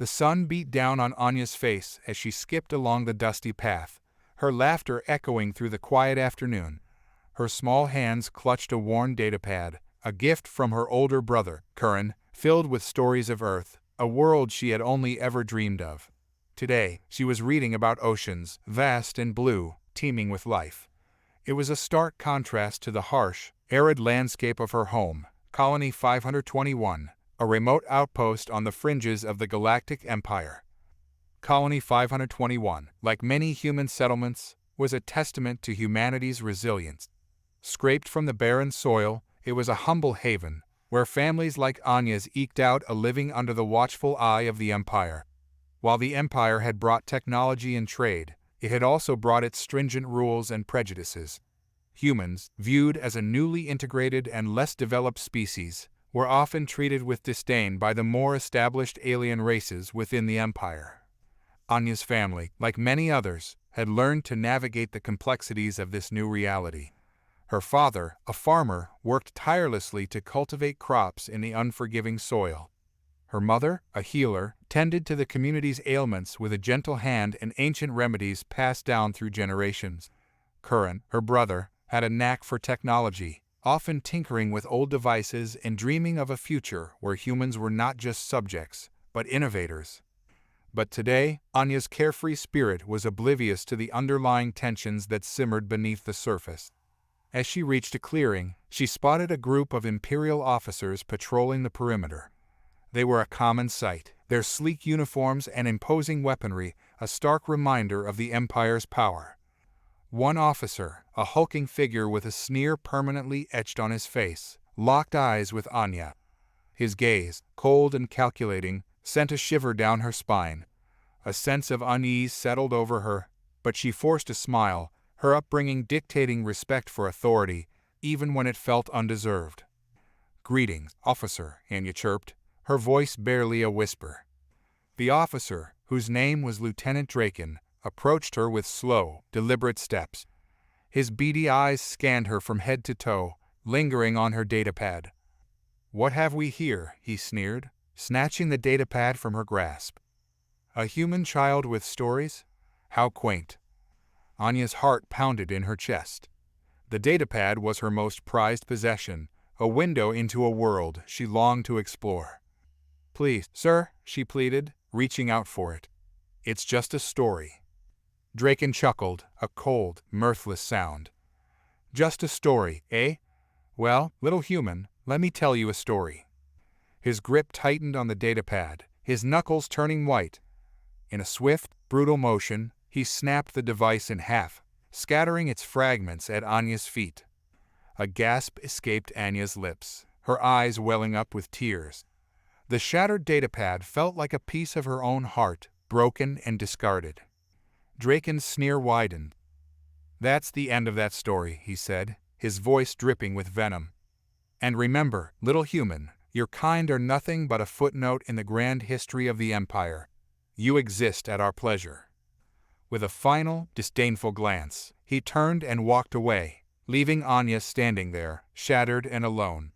The sun beat down on Anya's face as she skipped along the dusty path, her laughter echoing through the quiet afternoon. Her small hands clutched a worn datapad, a gift from her older brother, Kiran, filled with stories of Earth, a world she had only ever dreamed of. Today, she was reading about oceans, vast and blue, teeming with life. It was a stark contrast to the harsh, arid landscape of her home, Colony 521, a remote outpost on the fringes of the Galactic Empire. Colony 521, like many human settlements, was a testament to humanity's resilience. Scraped from the barren soil, it was a humble haven, where families like Anya's eked out a living under the watchful eye of the Empire. While the Empire had brought technology and trade, it had also brought its stringent rules and prejudices. Humans, viewed as a newly integrated and less developed species, were often treated with disdain by the more established alien races within the Empire. Anya's family, like many others, had learned to navigate the complexities of this new reality. Her father, a farmer, worked tirelessly to cultivate crops in the unforgiving soil. Her mother, a healer, tended to the community's ailments with a gentle hand and ancient remedies passed down through generations. Kiran, her brother, had a knack for technology, often tinkering with old devices and dreaming of a future where humans were not just subjects, but innovators. But today, Anya's carefree spirit was oblivious to the underlying tensions that simmered beneath the surface. As she reached a clearing, she spotted a group of Imperial officers patrolling the perimeter. They were a common sight, their sleek uniforms and imposing weaponry a stark reminder of the Empire's power. One officer, a hulking figure with a sneer permanently etched on his face, locked eyes with Anya. His gaze, cold and calculating, sent a shiver down her spine. A sense of unease settled over her, but she forced a smile, her upbringing dictating respect for authority, even when it felt undeserved. "Greetings, officer," Anya chirped, her voice barely a whisper. The officer, whose name was Lieutenant Draken, approached her with slow, deliberate steps. His beady eyes scanned her from head to toe, lingering on her datapad. "What have we here?" he sneered, snatching the datapad from her grasp. "A human child with stories? How quaint." Anya's heart pounded in her chest. The datapad was her most prized possession, a window into a world she longed to explore. "Please, sir," she pleaded, reaching out for it. "It's just a story." Draken chuckled, a cold, mirthless sound. "Just a story, eh? Well, little human, let me tell you a story." His grip tightened on the datapad, his knuckles turning white. In a swift, brutal motion, he snapped the device in half, scattering its fragments at Anya's feet. A gasp escaped Anya's lips, her eyes welling up with tears. The shattered datapad felt like a piece of her own heart, broken and discarded. Draken's sneer widened. "That's the end of that story," he said, his voice dripping with venom. "And remember, little human, your kind are nothing but a footnote in the grand history of the Empire. You exist at our pleasure." With a final, disdainful glance, he turned and walked away, leaving Anya standing there, shattered and alone.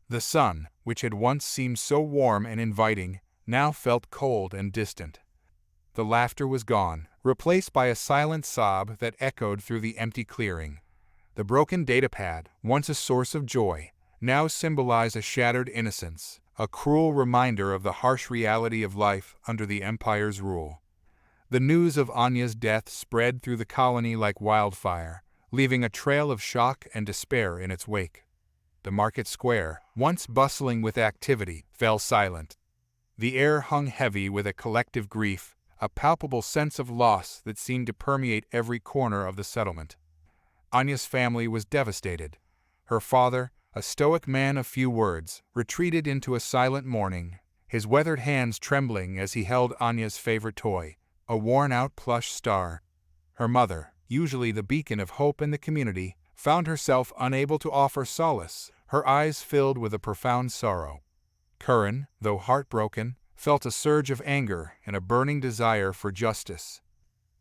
The sun, which had once seemed so warm and inviting, now felt cold and distant. The laughter was gone, replaced by a silent sob that echoed through the empty clearing. The broken datapad, once a source of joy, now symbolized a shattered innocence, a cruel reminder of the harsh reality of life under the Empire's rule. The news of Anya's death spread through the colony like wildfire, leaving a trail of shock and despair in its wake. The market square, once bustling with activity, fell silent. The air hung heavy with a collective grief, a palpable sense of loss that seemed to permeate every corner of the settlement. Anya's family was devastated. Her father, a stoic man of few words, retreated into a silent mourning, his weathered hands trembling as he held Anya's favorite toy, a worn-out plush star. Her mother, usually the beacon of hope in the community, found herself unable to offer solace, her eyes filled with a profound sorrow. Kiran, though heartbroken, felt a surge of anger and a burning desire for justice.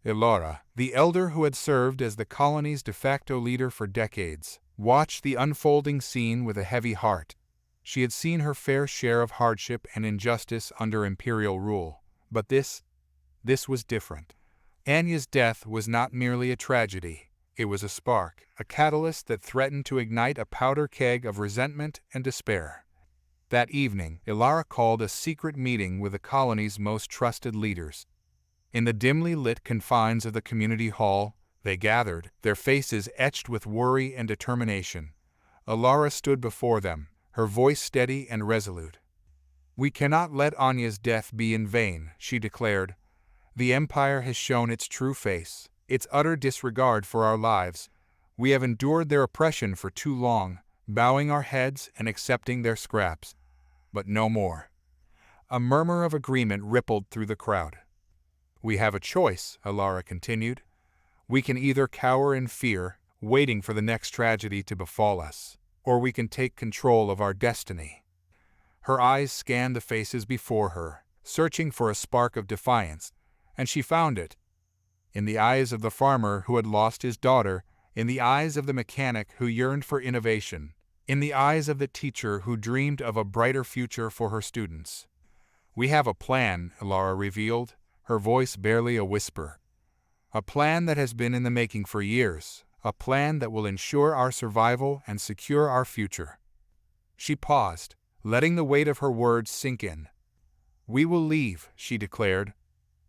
Elara, the elder who had served as the colony's de facto leader for decades, watched the unfolding scene with a heavy heart. She had seen her fair share of hardship and injustice under imperial rule, But this was different. Anya's death was not merely a tragedy. It was a spark, a catalyst that threatened to ignite a powder keg of resentment and despair. That evening, Elara called a secret meeting with the colony's most trusted leaders. In the dimly lit confines of the community hall, they gathered, their faces etched with worry and determination. Elara stood before them, her voice steady and resolute. "We cannot let Anya's death be in vain," she declared. "The Empire has shown its true face, its utter disregard for our lives. We have endured their oppression for too long, bowing our heads and accepting their scraps. But no more." A murmur of agreement rippled through the crowd. "We have a choice," Elara continued. "We can either cower in fear, waiting for the next tragedy to befall us, or we can take control of our destiny." Her eyes scanned the faces before her, searching for a spark of defiance, and she found it. In the eyes of the farmer who had lost his daughter, in the eyes of the mechanic who yearned for innovation, in the eyes of the teacher who dreamed of a brighter future for her students. "We have a plan," Elara revealed, her voice barely a whisper. "A plan that has been in the making for years, a plan that will ensure our survival and secure our future." She paused, letting the weight of her words sink in. "We will leave," she declared.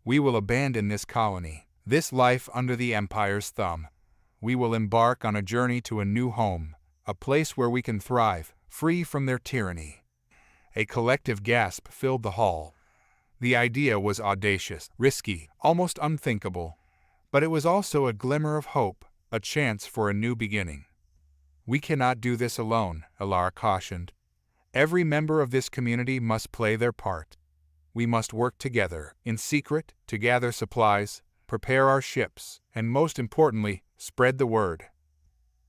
"We will abandon this colony, this life under the Empire's thumb. We will embark on a journey to a new home, a place where we can thrive, free from their tyranny." A collective gasp filled the hall. The idea was audacious, risky, almost unthinkable. But it was also a glimmer of hope, a chance for a new beginning. "We cannot do this alone," Elara cautioned. "Every member of this community must play their part. We must work together, in secret, to gather supplies, prepare our ships, and most importantly, spread the word."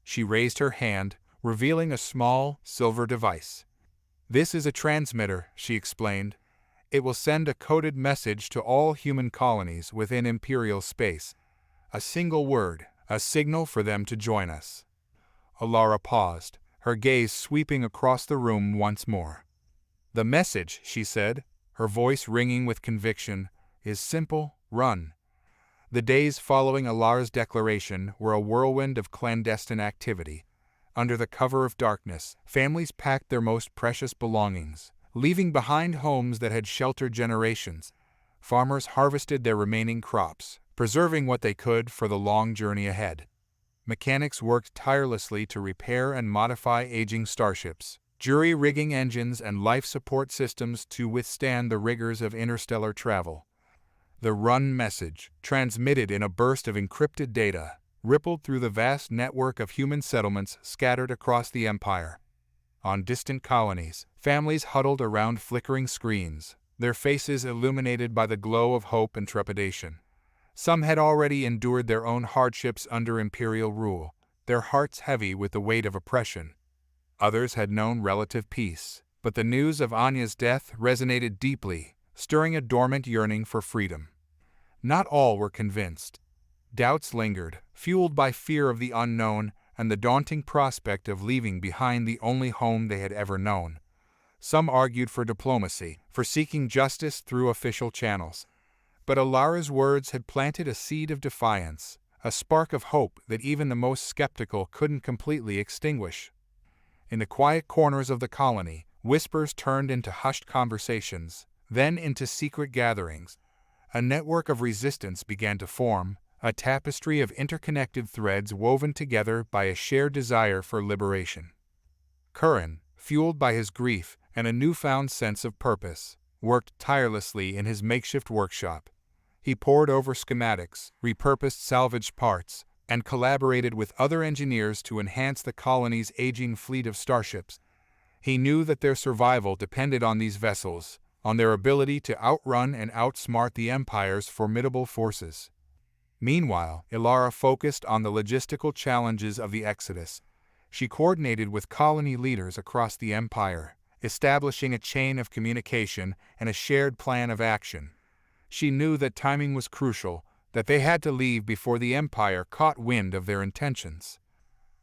She raised her hand, revealing a small, silver device. "This is a transmitter," she explained. "It will send a coded message to all human colonies within Imperial space. A single word, a signal for them to join us." Elara paused, her gaze sweeping across the room once more. "The message," she said, her voice ringing with conviction, "is simple: run." The days following Elara's declaration were a whirlwind of clandestine activity. Under the cover of darkness, families packed their most precious belongings, leaving behind homes that had sheltered generations. Farmers harvested their remaining crops, preserving what they could for the long journey ahead. Mechanics worked tirelessly to repair and modify aging starships, jury-rigging engines and life support systems to withstand the rigors of interstellar travel. The run message, transmitted in a burst of encrypted data, rippled through the vast network of human settlements scattered across the Empire. On distant colonies, families huddled around flickering screens, their faces illuminated by the glow of hope and trepidation. Some had already endured their own hardships under Imperial rule, their hearts heavy with the weight of oppression. Others had known relative peace, but the news of Anya's death resonated deeply, stirring a dormant yearning for freedom. Not all were convinced. Doubts lingered, fueled by fear of the unknown and the daunting prospect of leaving behind the only home they had ever known. Some argued for diplomacy, for seeking justice through official channels. But Elara's words had planted a seed of defiance, a spark of hope that even the most skeptical couldn't completely extinguish. In the quiet corners of the colony, whispers turned into hushed conversations, then into secret gatherings. A network of resistance began to form, a tapestry of interconnected threads woven together by a shared desire for liberation. Kiran, fueled by his grief and a newfound sense of purpose, worked tirelessly in his makeshift workshop. He pored over schematics, repurposed salvaged parts, and collaborated with other engineers to enhance the colony's aging fleet of starships. He knew that their survival depended on these vessels, on their ability to outrun and outsmart the Empire's formidable forces. Meanwhile, Elara focused on the logistical challenges of the Exodus. She coordinated with colony leaders across the Empire, establishing a chain of communication and a shared plan of action. She knew that timing was crucial, that they had to leave before the Empire caught wind of their intentions.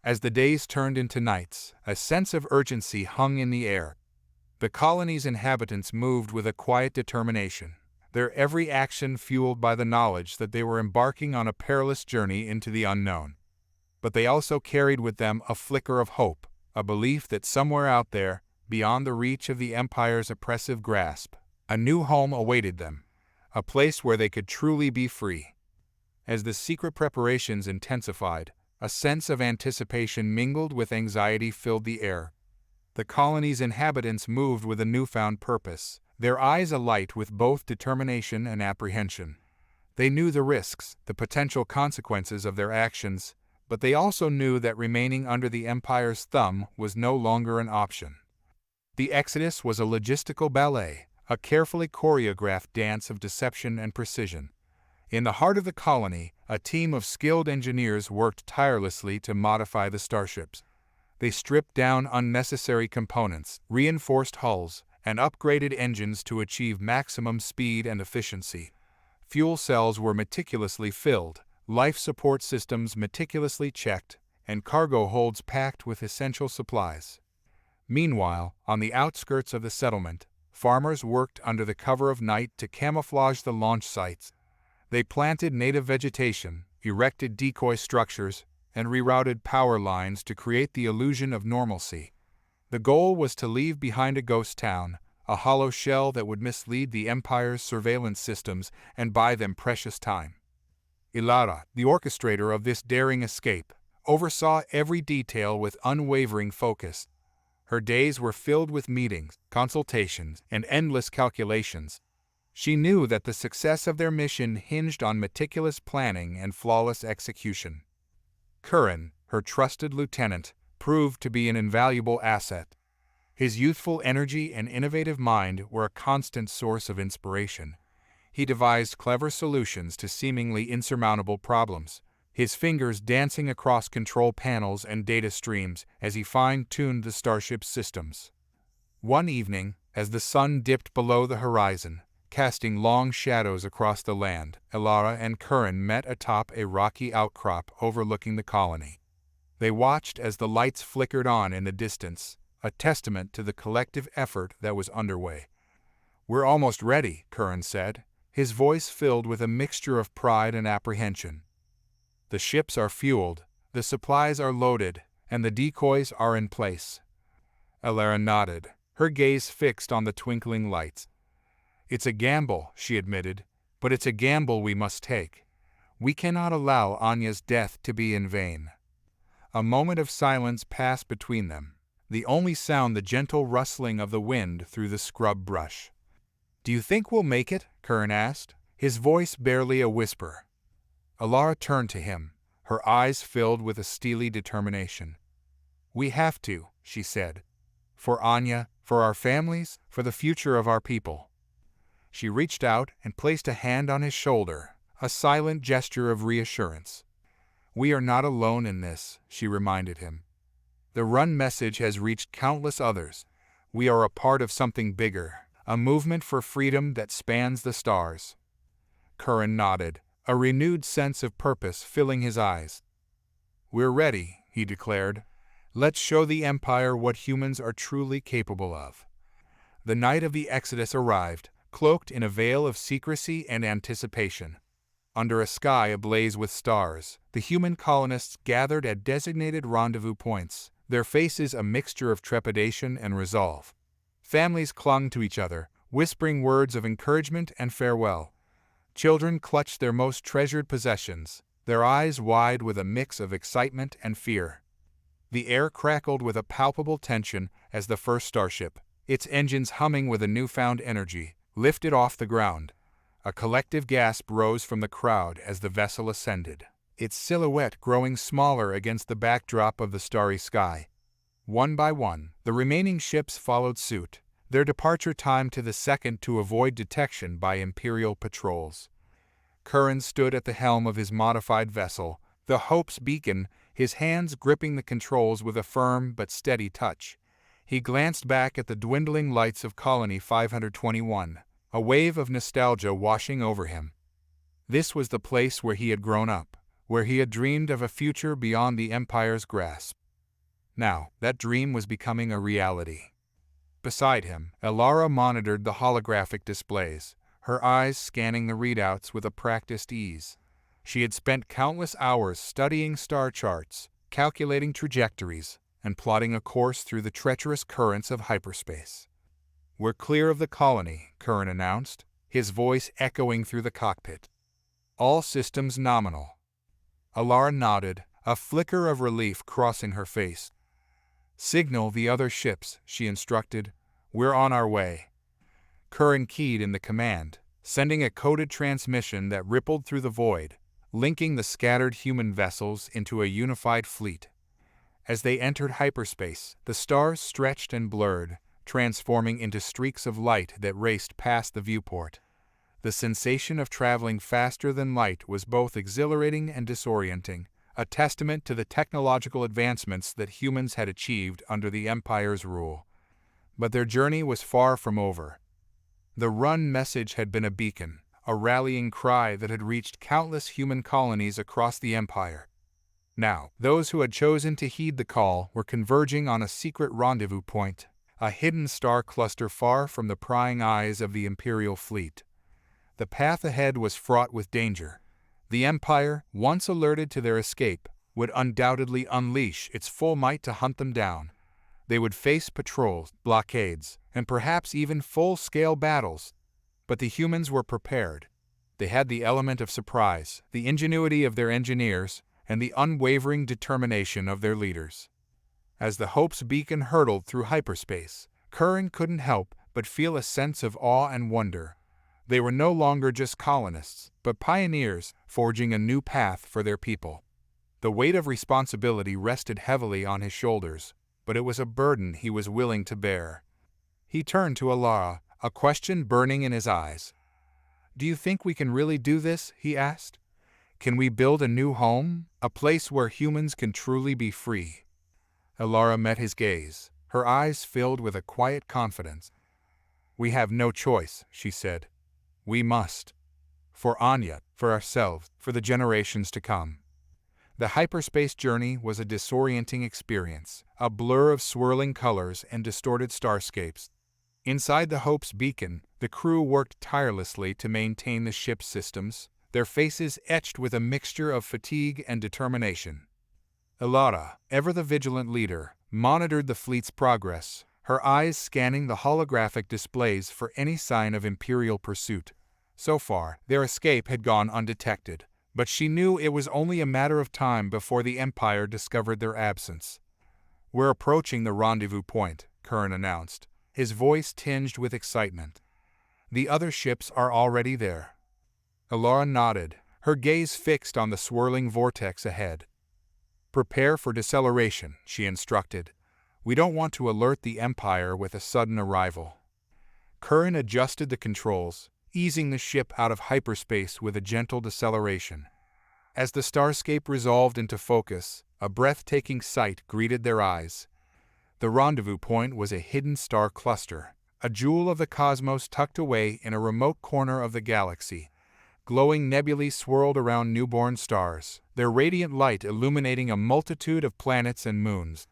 As the days turned into nights, a sense of urgency hung in the air. The colony's inhabitants moved with a quiet determination. their every action fueled by the knowledge that they were embarking on a perilous journey into the unknown. But they also carried with them a flicker of hope, a belief that somewhere out there, beyond the reach of the Empire's oppressive grasp, a new home awaited them, a place where they could truly be free. As the secret preparations intensified, a sense of anticipation mingled with anxiety filled the air. The colony's inhabitants moved with a newfound purpose, their eyes alight with both determination and apprehension. They knew the risks, the potential consequences of their actions, but they also knew that remaining under the Empire's thumb was no longer an option. The Exodus was a logistical ballet, a carefully choreographed dance of deception and precision. In the heart of the colony, a team of skilled engineers worked tirelessly to modify the starships. They stripped down unnecessary components, reinforced hulls, and upgraded engines to achieve maximum speed and efficiency. Fuel cells were meticulously filled, life support systems meticulously checked, and cargo holds packed with essential supplies. Meanwhile, on the outskirts of the settlement, farmers worked under the cover of night to camouflage the launch sites. They planted native vegetation, erected decoy structures, and rerouted power lines to create the illusion of normalcy. The goal was to leave behind a ghost town, a hollow shell that would mislead the Empire's surveillance systems and buy them precious time. Elara, the orchestrator of this daring escape, oversaw every detail with unwavering focus. Her days were filled with meetings, consultations, and endless calculations. She knew that the success of their mission hinged on meticulous planning and flawless execution. Kiran, her trusted lieutenant, proved to be an invaluable asset. His youthful energy and innovative mind were a constant source of inspiration. He devised clever solutions to seemingly insurmountable problems, his fingers dancing across control panels and data streams as he fine-tuned the starship's systems. One evening, as the sun dipped below the horizon, casting long shadows across the land, Elara and Kiran met atop a rocky outcrop overlooking the colony. They watched as the lights flickered on in the distance, a testament to the collective effort that was underway. "We're almost ready," Kiran said, his voice filled with a mixture of pride and apprehension. "The ships are fueled, the supplies are loaded, and the decoys are in place." Elara nodded, her gaze fixed on the twinkling lights. "It's a gamble," she admitted, "but it's a gamble we must take. We cannot allow Anya's death to be in vain." A moment of silence passed between them, the only sound the gentle rustling of the wind through the scrub brush. "Do you think we'll make it?" Kiran asked, his voice barely a whisper. Elara turned to him, her eyes filled with a steely determination. "We have to," she said. "For Anya, for our families, for the future of our people." She reached out and placed a hand on his shoulder, a silent gesture of reassurance. "We are not alone in this," she reminded him. "The run message has reached countless others. We are a part of something bigger, a movement for freedom that spans the stars." Kiran nodded, a renewed sense of purpose filling his eyes. "We're ready," he declared. "Let's show the Empire what humans are truly capable of." The night of the Exodus arrived, cloaked in a veil of secrecy and anticipation. Under a sky ablaze with stars, the human colonists gathered at designated rendezvous points, their faces a mixture of trepidation and resolve. Families clung to each other, whispering words of encouragement and farewell. Children clutched their most treasured possessions, their eyes wide with a mix of excitement and fear. The air crackled with a palpable tension as the first starship, its engines humming with a newfound energy, lifted off the ground. A collective gasp rose from the crowd as the vessel ascended, its silhouette growing smaller against the backdrop of the starry sky. One by one, the remaining ships followed suit, their departure timed to the second to avoid detection by Imperial patrols. Kiran stood at the helm of his modified vessel, the Hope's beacon, his hands gripping the controls with a firm but steady touch. He glanced back at the dwindling lights of Colony 521, a wave of nostalgia washing over him. This was the place where he had grown up, where he had dreamed of a future beyond the Empire's grasp. Now, that dream was becoming a reality. Beside him, Elara monitored the holographic displays, her eyes scanning the readouts with a practiced ease. She had spent countless hours studying star charts, calculating trajectories, and plotting a course through the treacherous currents of hyperspace. "We're clear of the colony," Kiran announced, his voice echoing through the cockpit. "All systems nominal." Elara nodded, a flicker of relief crossing her face. "Signal the other ships," she instructed. "We're on our way." Kiran keyed in the command, sending a coded transmission that rippled through the void, linking the scattered human vessels into a unified fleet. As they entered hyperspace, the stars stretched and blurred, transforming into streaks of light that raced past the viewport. The sensation of traveling faster than light was both exhilarating and disorienting, a testament to the technological advancements that humans had achieved under the Empire's rule. But their journey was far from over. The run message had been a beacon, a rallying cry that had reached countless human colonies across the Empire. Now, those who had chosen to heed the call were converging on a secret rendezvous point, a hidden star cluster far from the prying eyes of the Imperial fleet. The path ahead was fraught with danger. The Empire, once alerted to their escape, would undoubtedly unleash its full might to hunt them down. They would face patrols, blockades, and perhaps even full-scale battles. But the humans were prepared. They had the element of surprise, the ingenuity of their engineers, and the unwavering determination of their leaders. As the Hope's beacon hurtled through hyperspace, Kiran couldn't help but feel a sense of awe and wonder. They were no longer just colonists, but pioneers forging a new path for their people. The weight of responsibility rested heavily on his shoulders, but it was a burden he was willing to bear. He turned to Elara, a question burning in his eyes. "Do you think we can really do this?" he asked. "Can we build a new home, a place where humans can truly be free?" Elara met his gaze, her eyes filled with a quiet confidence. "We have no choice," she said. "We must. For Anya, for ourselves, for the generations to come." The hyperspace journey was a disorienting experience, a blur of swirling colors and distorted starscapes. Inside the Hope's beacon, the crew worked tirelessly to maintain the ship's systems, their faces etched with a mixture of fatigue and determination. Elara, ever the vigilant leader, monitored the fleet's progress, her eyes scanning the holographic displays for any sign of Imperial pursuit. So far, their escape had gone undetected, but she knew it was only a matter of time before the Empire discovered their absence. "We're approaching the rendezvous point," Kiran announced, his voice tinged with excitement. "The other ships are already there." Elara nodded, her gaze fixed on the swirling vortex ahead. "Prepare for deceleration," she instructed. "We don't want to alert the Empire with a sudden arrival." Kiran adjusted the controls, easing the ship out of hyperspace with a gentle deceleration. As the starscape resolved into focus, a breathtaking sight greeted their eyes. The rendezvous point was a hidden star cluster, a jewel of the cosmos tucked away in a remote corner of the galaxy. Glowing nebulae swirled around newborn stars, their radiant light illuminating a multitude of planets and moons.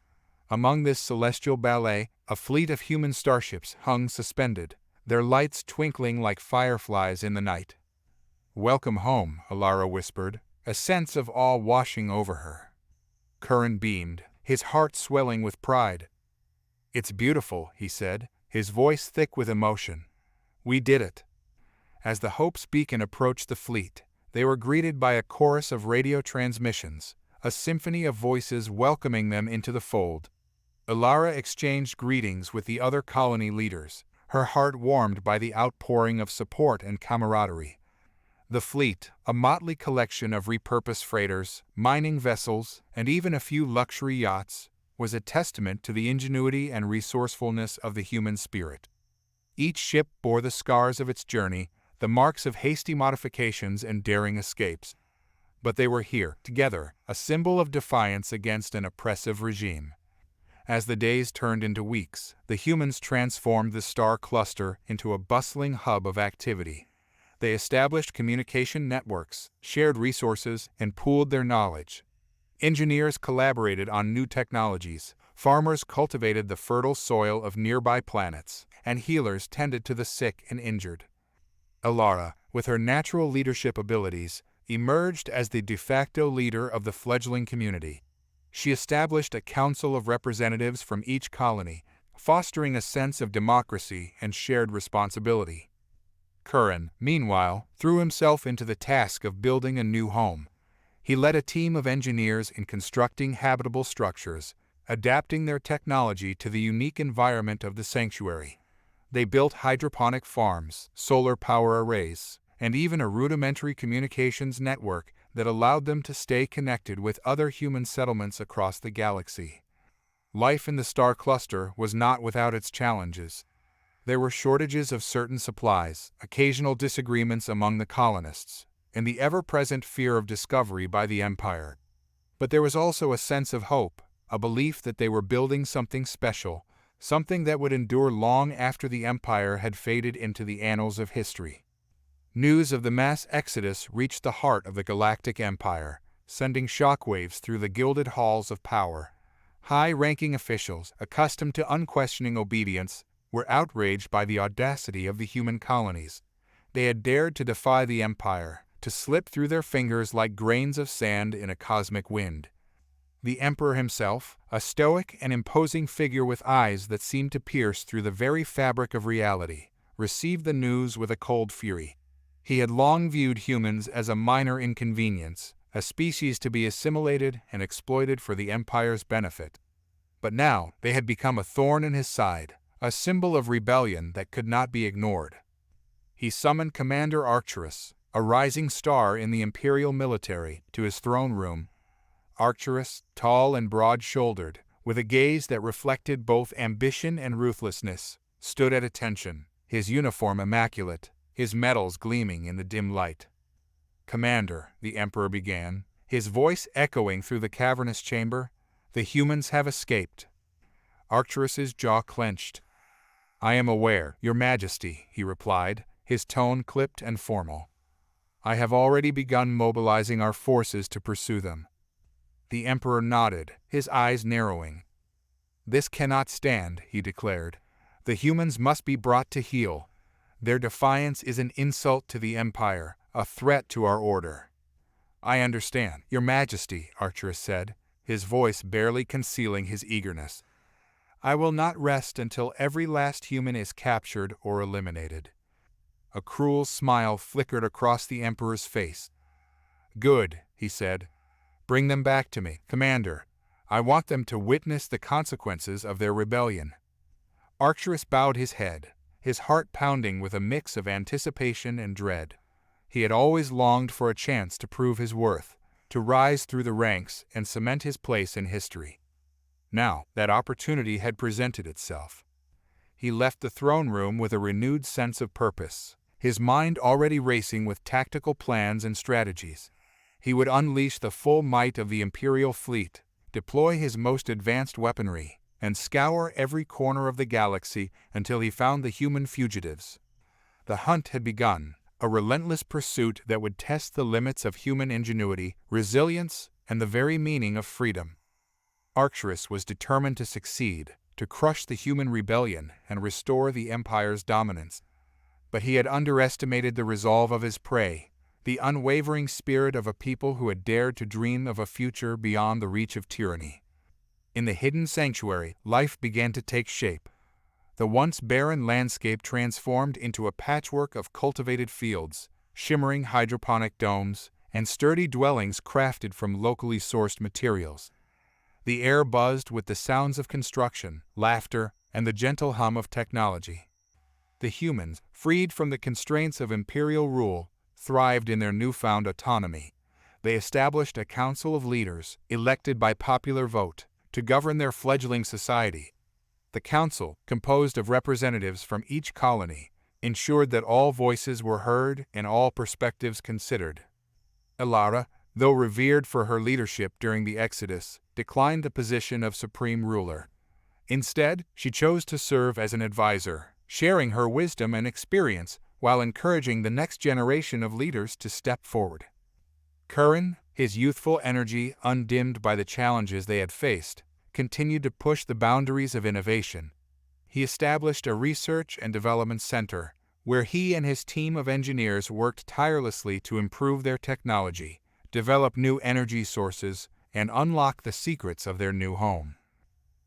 Among this celestial ballet, a fleet of human starships hung suspended, their lights twinkling like fireflies in the night. "Welcome home," Elara whispered, a sense of awe washing over her. Kiran beamed, his heart swelling with pride. "It's beautiful," he said, his voice thick with emotion. "We did it." As the Hope's beacon approached the fleet, they were greeted by a chorus of radio transmissions, a symphony of voices welcoming them into the fold. Elara exchanged greetings with the other colony leaders, her heart warmed by the outpouring of support and camaraderie. The fleet, a motley collection of repurposed freighters, mining vessels, and even a few luxury yachts, was a testament to the ingenuity and resourcefulness of the human spirit. Each ship bore the scars of its journey, the marks of hasty modifications and daring escapes. But they were here, together, a symbol of defiance against an oppressive regime. As the days turned into weeks, the humans transformed the star cluster into a bustling hub of activity. They established communication networks, shared resources, and pooled their knowledge. Engineers collaborated on new technologies, farmers cultivated the fertile soil of nearby planets, and healers tended to the sick and injured. Elara, with her natural leadership abilities, emerged as the de facto leader of the fledgling community. She established a council of representatives from each colony, fostering a sense of democracy and shared responsibility. Kiran, meanwhile, threw himself into the task of building a new home. He led a team of engineers in constructing habitable structures, adapting their technology to the unique environment of the sanctuary. They built hydroponic farms, solar power arrays, and even a rudimentary communications network that allowed them to stay connected with other human settlements across the galaxy. Life in the star cluster was not without its challenges. There were shortages of certain supplies, occasional disagreements among the colonists, and the ever-present fear of discovery by the Empire. But there was also a sense of hope, a belief that they were building something special, something that would endure long after the Empire had faded into the annals of history. News of the mass exodus reached the heart of the Galactic Empire, sending shockwaves through the gilded halls of power. High-ranking officials, accustomed to unquestioning obedience, were outraged by the audacity of the human colonies. They had dared to defy the Empire, to slip through their fingers like grains of sand in a cosmic wind. The Emperor himself, a stoic and imposing figure with eyes that seemed to pierce through the very fabric of reality, received the news with a cold fury. He had long viewed humans as a minor inconvenience, a species to be assimilated and exploited for the Empire's benefit. But now they had become a thorn in his side, a symbol of rebellion that could not be ignored. He summoned Commander Arcturus, a rising star in the Imperial military, to his throne room. Arcturus, tall and broad-shouldered, with a gaze that reflected both ambition and ruthlessness, stood at attention, his uniform immaculate, his medals gleaming in the dim light. "Commander," the Emperor began, his voice echoing through the cavernous chamber, "the humans have escaped." Arcturus's jaw clenched. "I am aware, Your Majesty," he replied, his tone clipped and formal. "I have already begun mobilizing our forces to pursue them." The Emperor nodded, his eyes narrowing. "This cannot stand," he declared. "The humans must be brought to heel. Their defiance is an insult to the Empire, a threat to our order." "I understand, Your Majesty," Arcturus said, his voice barely concealing his eagerness. "I will not rest until every last human is captured or eliminated." A cruel smile flickered across the Emperor's face. "Good," he said. "Bring them back to me, Commander. I want them to witness the consequences of their rebellion." Arcturus bowed his head, his heart pounding with a mix of anticipation and dread. He had always longed for a chance to prove his worth, to rise through the ranks and cement his place in history. Now, that opportunity had presented itself. He left the throne room with a renewed sense of purpose, his mind already racing with tactical plans and strategies. He would unleash the full might of the Imperial fleet, deploy his most advanced weaponry, and scour every corner of the galaxy until he found the human fugitives. The hunt had begun, a relentless pursuit that would test the limits of human ingenuity, resilience, and the very meaning of freedom. Arcturus was determined to succeed, to crush the human rebellion and restore the Empire's dominance. But he had underestimated the resolve of his prey, the unwavering spirit of a people who had dared to dream of a future beyond the reach of tyranny. In the hidden sanctuary, life began to take shape. The once barren landscape transformed into a patchwork of cultivated fields, shimmering hydroponic domes, and sturdy dwellings crafted from locally sourced materials. The air buzzed with the sounds of construction, laughter, and the gentle hum of technology. The humans, freed from the constraints of imperial rule, thrived in their newfound autonomy. They established a council of leaders, elected by popular vote, to govern their fledgling society. The council, composed of representatives from each colony, ensured that all voices were heard and all perspectives considered. Elara, though revered for her leadership during the Exodus, declined the position of supreme ruler. Instead, she chose to serve as an advisor, sharing her wisdom and experience while encouraging the next generation of leaders to step forward. Kiran, his youthful energy undimmed by the challenges they had faced, continued to push the boundaries of innovation. He established a research and development center, where he and his team of engineers worked tirelessly to improve their technology, develop new energy sources, and unlock the secrets of their new home.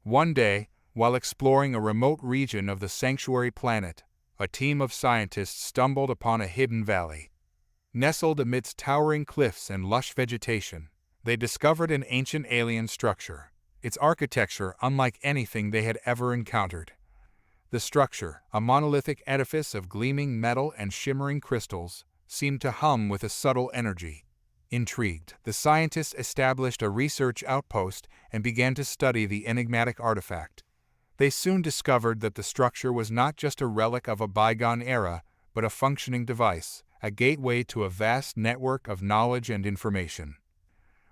One day, while exploring a remote region of the sanctuary planet, a team of scientists stumbled upon a hidden valley. Nestled amidst towering cliffs and lush vegetation, they discovered an ancient alien structure, its architecture unlike anything they had ever encountered. The structure, a monolithic edifice of gleaming metal and shimmering crystals, seemed to hum with a subtle energy. Intrigued, the scientists established a research outpost and began to study the enigmatic artifact. They soon discovered that the structure was not just a relic of a bygone era, but a functioning device, a gateway to a vast network of knowledge and information.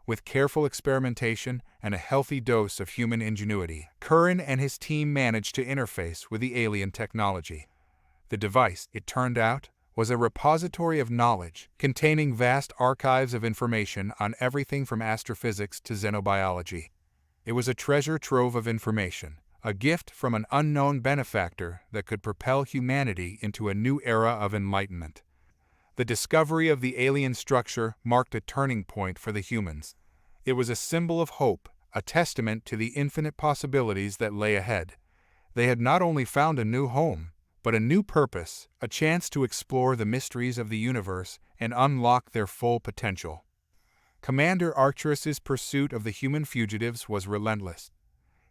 With careful experimentation and a healthy dose of human ingenuity, Kiran and his team managed to interface with the alien technology. The device, it turned out, was a repository of knowledge, containing vast archives of information on everything from astrophysics to xenobiology. It was a treasure trove of information, a gift from an unknown benefactor that could propel humanity into a new era of enlightenment. The discovery of the alien structure marked a turning point for the humans. It was a symbol of hope, a testament to the infinite possibilities that lay ahead. They had not only found a new home, but a new purpose, a chance to explore the mysteries of the universe and unlock their full potential. Commander Arcturus's pursuit of the human fugitives was relentless.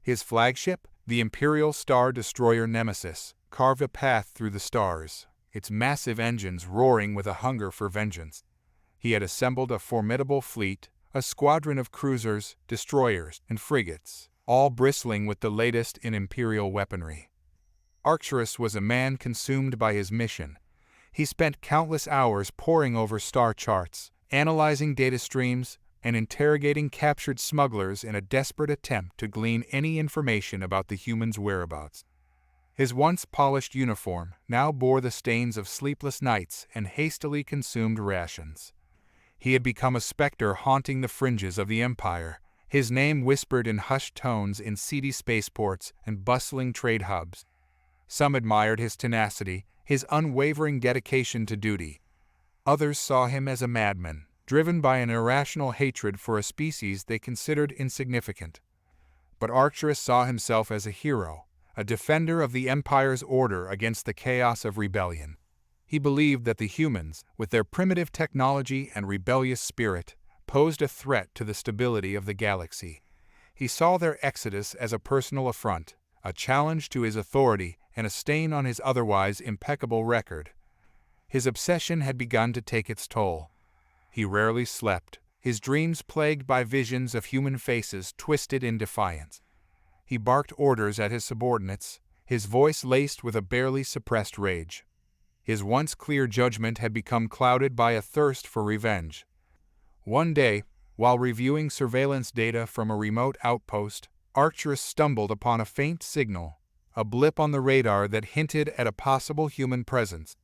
His flagship, the Imperial Star Destroyer Nemesis, carved a path through the stars, its massive engines roaring with a hunger for vengeance. He had assembled a formidable fleet, a squadron of cruisers, destroyers, and frigates, all bristling with the latest in Imperial weaponry. Arcturus was a man consumed by his mission. He spent countless hours poring over star charts, analyzing data streams, and interrogating captured smugglers in a desperate attempt to glean any information about the humans' whereabouts. His once polished uniform now bore the stains of sleepless nights and hastily consumed rations. He had become a specter haunting the fringes of the Empire, his name whispered in hushed tones in seedy spaceports and bustling trade hubs. Some admired his tenacity, his unwavering dedication to duty. Others saw him as a madman, driven by an irrational hatred for a species they considered insignificant. But Arcturus saw himself as a hero, a defender of the Empire's order against the chaos of rebellion. He believed that the humans, with their primitive technology and rebellious spirit, posed a threat to the stability of the galaxy. He saw their exodus as a personal affront, a challenge to his authority and a stain on his otherwise impeccable record. His obsession had begun to take its toll. He rarely slept, his dreams plagued by visions of human faces twisted in defiance. He barked orders at his subordinates, his voice laced with a barely suppressed rage. His once clear judgment had become clouded by a thirst for revenge. One day, while reviewing surveillance data from a remote outpost, Arcturus stumbled upon a faint signal, a blip on the radar that hinted at a possible human presence.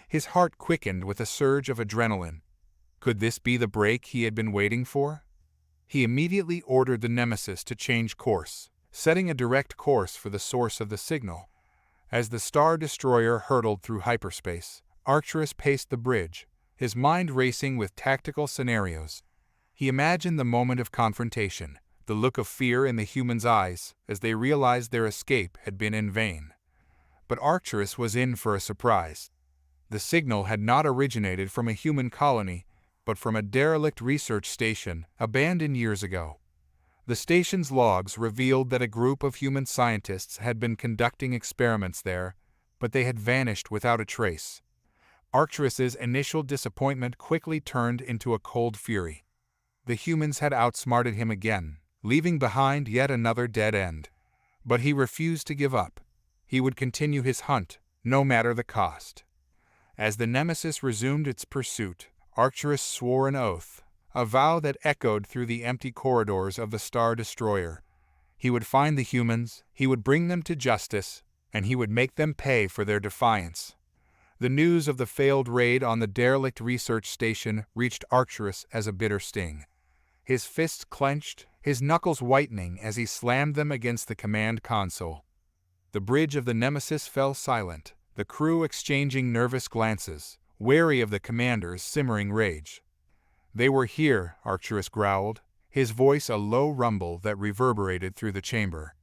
His heart quickened with a surge of adrenaline. Could this be the break he had been waiting for? He immediately ordered the Nemesis to change course, setting a direct course for the source of the signal. As the Star Destroyer hurtled through hyperspace, Arcturus paced the bridge, his mind racing with tactical scenarios. He imagined the moment of confrontation, the look of fear in the humans' eyes as they realized their escape had been in vain. But Arcturus was in for a surprise. The signal had not originated from a human colony, but from a derelict research station abandoned years ago. The station's logs revealed that a group of human scientists had been conducting experiments there, but they had vanished without a trace. Arcturus's initial disappointment quickly turned into a cold fury. The humans had outsmarted him again, leaving behind yet another dead end. But he refused to give up. He would continue his hunt, no matter the cost. As the Nemesis resumed its pursuit, Arcturus swore an oath, a vow that echoed through the empty corridors of the Star Destroyer. He would find the humans, he would bring them to justice, and he would make them pay for their defiance. The news of the failed raid on the derelict research station reached Arcturus as a bitter sting. His fists clenched, his knuckles whitening as he slammed them against the command console. The bridge of the Nemesis fell silent, the crew exchanging nervous glances, wary of the commander's simmering rage. "They were here," Arcturus growled, his voice a low rumble that reverberated through the chamber.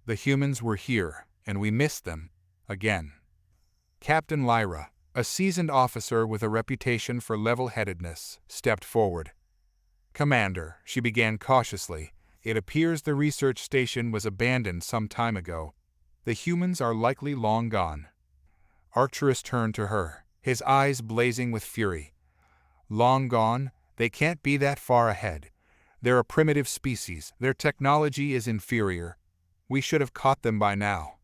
"The humans were here, and we missed them. Again." Captain Elara, a seasoned officer with a reputation for level-headedness, stepped forward. "Commander," she began cautiously, "it appears the research station was abandoned some time ago. The humans are likely long gone." Arcturus turned to her, his eyes blazing with fury. "Long gone? They can't be that far ahead. They're a primitive species. Their technology is inferior. We should have caught them by now."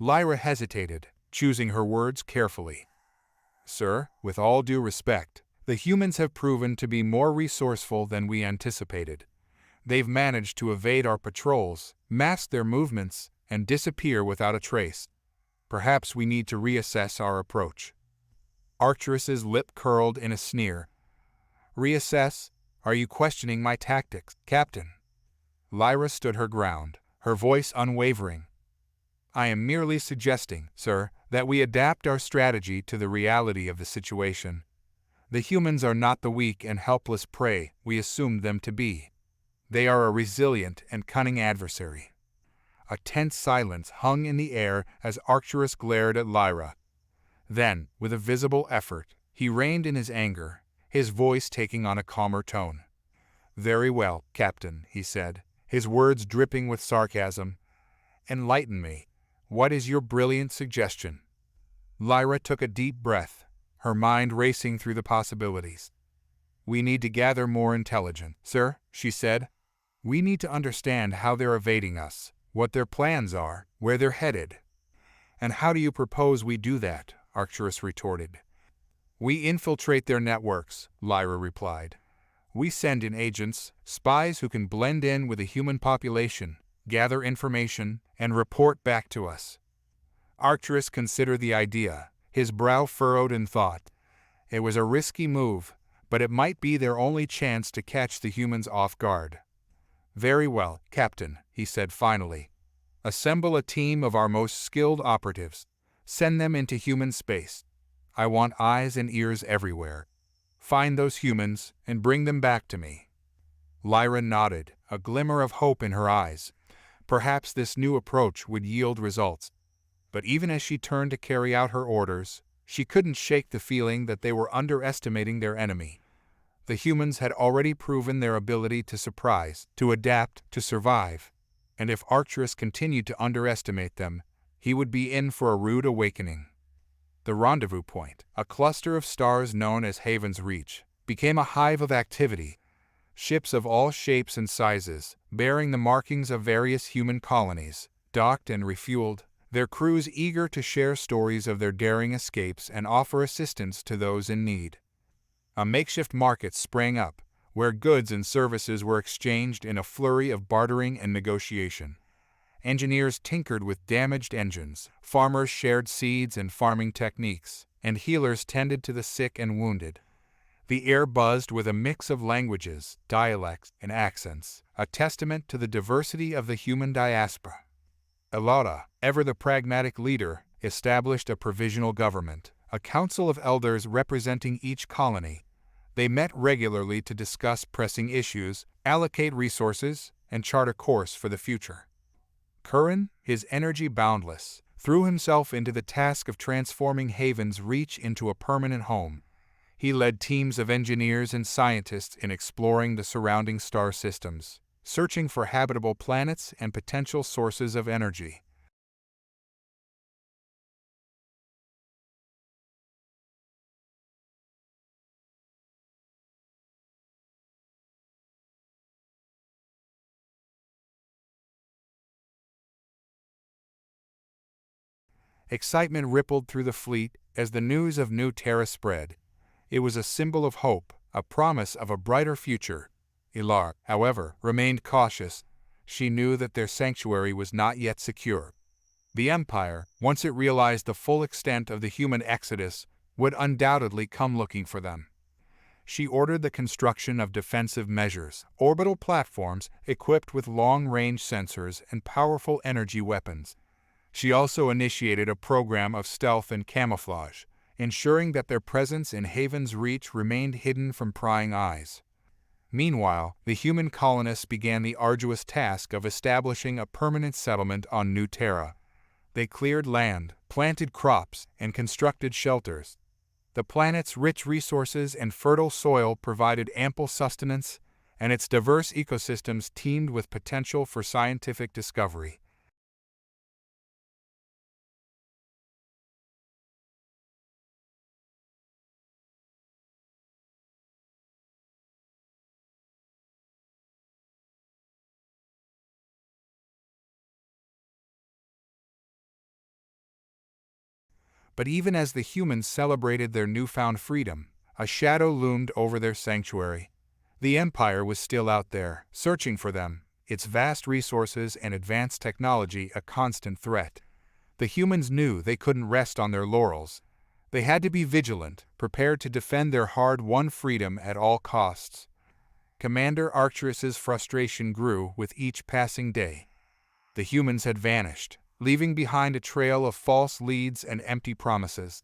Elara hesitated, choosing her words carefully. "Sir, with all due respect, the humans have proven to be more resourceful than we anticipated. They've managed to evade our patrols, mask their movements, and disappear without a trace. Perhaps we need to reassess our approach." Arcturus's lip curled in a sneer. "Reassess? Are you questioning my tactics, Captain?" Elara stood her ground, her voice unwavering. "I am merely suggesting, sir, that we adapt our strategy to the reality of the situation. The humans are not the weak and helpless prey we assumed them to be. They are a resilient and cunning adversary." A tense silence hung in the air as Arcturus glared at Elara. Then, with a visible effort, he reined in his anger, his voice taking on a calmer tone. "Very well, Captain," he said, his words dripping with sarcasm. "Enlighten me. What is your brilliant suggestion?" Elara took a deep breath, her mind racing through the possibilities. "We need to gather more intelligence, sir," she said. "We need to understand how they're evading us, what their plans are, where they're headed." "And how do you propose we do that?" Arcturus retorted. "We infiltrate their networks," Elara replied. "We send in agents, spies who can blend in with the human population, gather information, and report back to us." Arcturus considered the idea, his brow furrowed in thought. It was a risky move, but it might be their only chance to catch the humans off guard. "Very well, Captain," he said finally. "Assemble a team of our most skilled operatives. Send them into human space. I want eyes and ears everywhere. Find those humans and bring them back to me." Elara nodded, a glimmer of hope in her eyes. Perhaps this new approach would yield results. But even as she turned to carry out her orders, she couldn't shake the feeling that they were underestimating their enemy. The humans had already proven their ability to surprise, to adapt, to survive. And if Arcturus continued to underestimate them, he would be in for a rude awakening. The rendezvous point, a cluster of stars known as Haven's Reach, became a hive of activity. Ships of all shapes and sizes, bearing the markings of various human colonies, docked and refueled, their crews eager to share stories of their daring escapes and offer assistance to those in need. A makeshift market sprang up, where goods and services were exchanged in a flurry of bartering and negotiation. Engineers tinkered with damaged engines, farmers shared seeds and farming techniques, and healers tended to the sick and wounded. The air buzzed with a mix of languages, dialects, and accents, a testament to the diversity of the human diaspora. Elara, ever the pragmatic leader, established a provisional government, a council of elders representing each colony. They met regularly to discuss pressing issues, allocate resources, and chart a course for the future. Kiran, his energy boundless, threw himself into the task of transforming Haven's Reach into a permanent home. He led teams of engineers and scientists in exploring the surrounding star systems, searching for habitable planets and potential sources of energy. Excitement rippled through the fleet as the news of New Terra spread. It was a symbol of hope, a promise of a brighter future. Elara, however, remained cautious. She knew that their sanctuary was not yet secure. The Empire, once it realized the full extent of the human exodus, would undoubtedly come looking for them. She ordered the construction of defensive measures, orbital platforms equipped with long-range sensors and powerful energy weapons. She also initiated a program of stealth and camouflage, ensuring that their presence in Haven's Reach remained hidden from prying eyes. Meanwhile, the human colonists began the arduous task of establishing a permanent settlement on New Terra. They cleared land, planted crops, and constructed shelters. The planet's rich resources and fertile soil provided ample sustenance, and its diverse ecosystems teemed with potential for scientific discovery. But even as the humans celebrated their newfound freedom, a shadow loomed over their sanctuary. The Empire was still out there, searching for them, its vast resources and advanced technology a constant threat. The humans knew they couldn't rest on their laurels. They had to be vigilant, prepared to defend their hard-won freedom at all costs. Commander Arcturus's frustration grew with each passing day. The humans had vanished, leaving behind a trail of false leads and empty promises.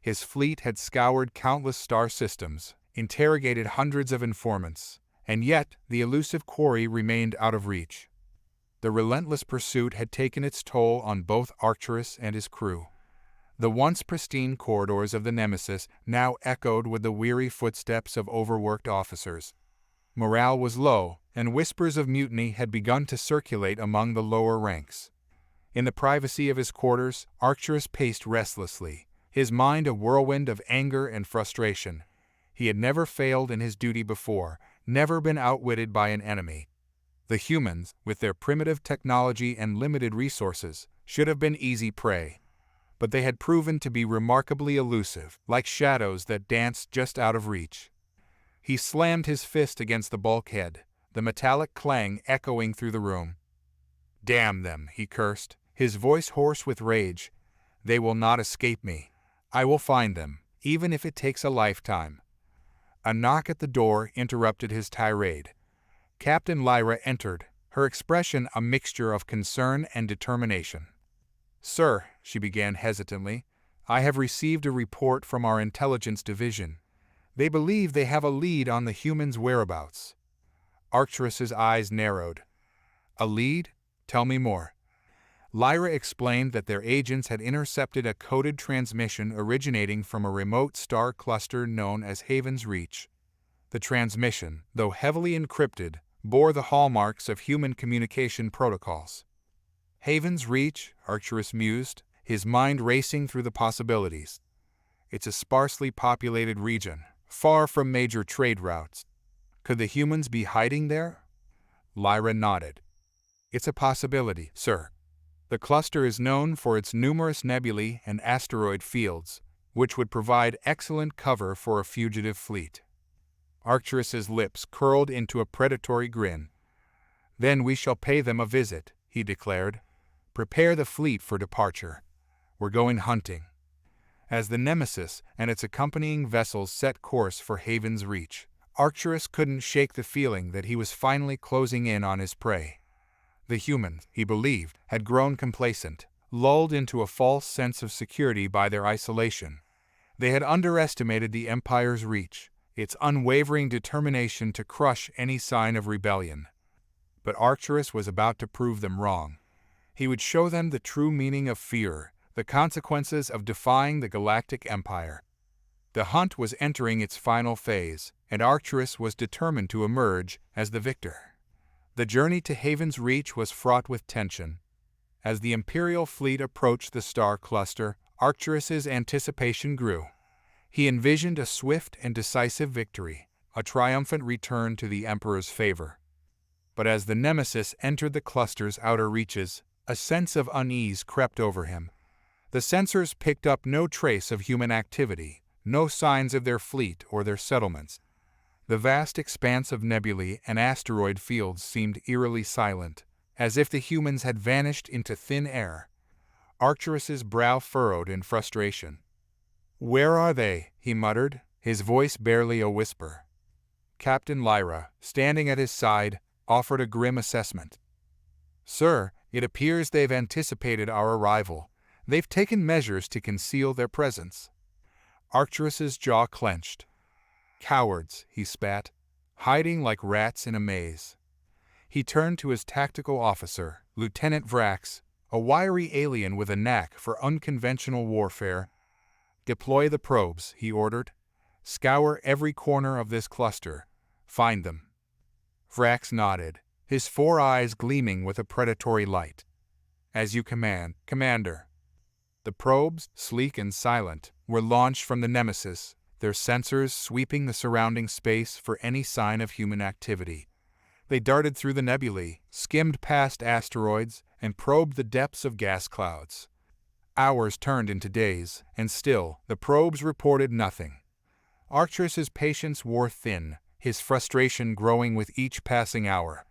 His fleet had scoured countless star systems, interrogated hundreds of informants, and yet the elusive quarry remained out of reach. The relentless pursuit had taken its toll on both Arcturus and his crew. The once pristine corridors of the Nemesis now echoed with the weary footsteps of overworked officers. Morale was low, and whispers of mutiny had begun to circulate among the lower ranks. In the privacy of his quarters, Arcturus paced restlessly, his mind a whirlwind of anger and frustration. He had never failed in his duty before, never been outwitted by an enemy. The humans, with their primitive technology and limited resources, should have been easy prey. But they had proven to be remarkably elusive, like shadows that danced just out of reach. He slammed his fist against the bulkhead, the metallic clang echoing through the room. "Damn them," he cursed, his voice hoarse with rage. "They will not escape me. I will find them, even if it takes a lifetime." A knock at the door interrupted his tirade. Captain Lyra entered, her expression a mixture of concern and determination. "Sir," she began hesitantly, "I have received a report from our intelligence division. They believe they have a lead on the humans' whereabouts." Arcturus's eyes narrowed. "A lead? Tell me more." Lyra explained that their agents had intercepted a coded transmission originating from a remote star cluster known as Haven's Reach. The transmission, though heavily encrypted, bore the hallmarks of human communication protocols. "Haven's Reach," Arcturus mused, his mind racing through the possibilities. "It's a sparsely populated region, far from major trade routes. Could the humans be hiding there?" Lyra nodded. "It's a possibility, sir. The cluster is known for its numerous nebulae and asteroid fields, which would provide excellent cover for a fugitive fleet." Arcturus's lips curled into a predatory grin. "Then we shall pay them a visit," he declared. "Prepare the fleet for departure. We're going hunting." As the Nemesis and its accompanying vessels set course for Haven's Reach, Arcturus couldn't shake the feeling that he was finally closing in on his prey. The humans, he believed, had grown complacent, lulled into a false sense of security by their isolation. They had underestimated the Empire's reach, its unwavering determination to crush any sign of rebellion. But Arcturus was about to prove them wrong. He would show them the true meaning of fear, the consequences of defying the Galactic Empire. The hunt was entering its final phase, and Arcturus was determined to emerge as the victor. The journey to Haven's Reach was fraught with tension. As the Imperial fleet approached the star cluster, Arcturus's anticipation grew. He envisioned a swift and decisive victory, a triumphant return to the Emperor's favor. But as the Nemesis entered the cluster's outer reaches, a sense of unease crept over him. The sensors picked up no trace of human activity, no signs of their fleet or their settlements. The vast expanse of nebulae and asteroid fields seemed eerily silent, as if the humans had vanished into thin air. Arcturus's brow furrowed in frustration. "Where are they?" he muttered, his voice barely a whisper. Captain Lyra, standing at his side, offered a grim assessment. "Sir, It appears they've anticipated our arrival. They've taken measures to conceal their presence. Arcturus's jaw clenched. Cowards, he spat, hiding like rats in a maze. He turned to his tactical officer, Lieutenant Vrax, a wiry alien with a knack for unconventional warfare. Deploy the probes, he ordered. Scour every corner of this cluster. Find them. Vrax nodded, his 4 eyes gleaming with a predatory light. As you command, Commander. The probes, sleek and silent, were launched from the Nemesis, their sensors sweeping the surrounding space for any sign of human activity. They darted through the nebulae, skimmed past asteroids, and probed the depths of gas clouds. Hours turned into days, and still, the probes reported nothing. Arcturus's patience wore thin, his frustration growing with each passing hour.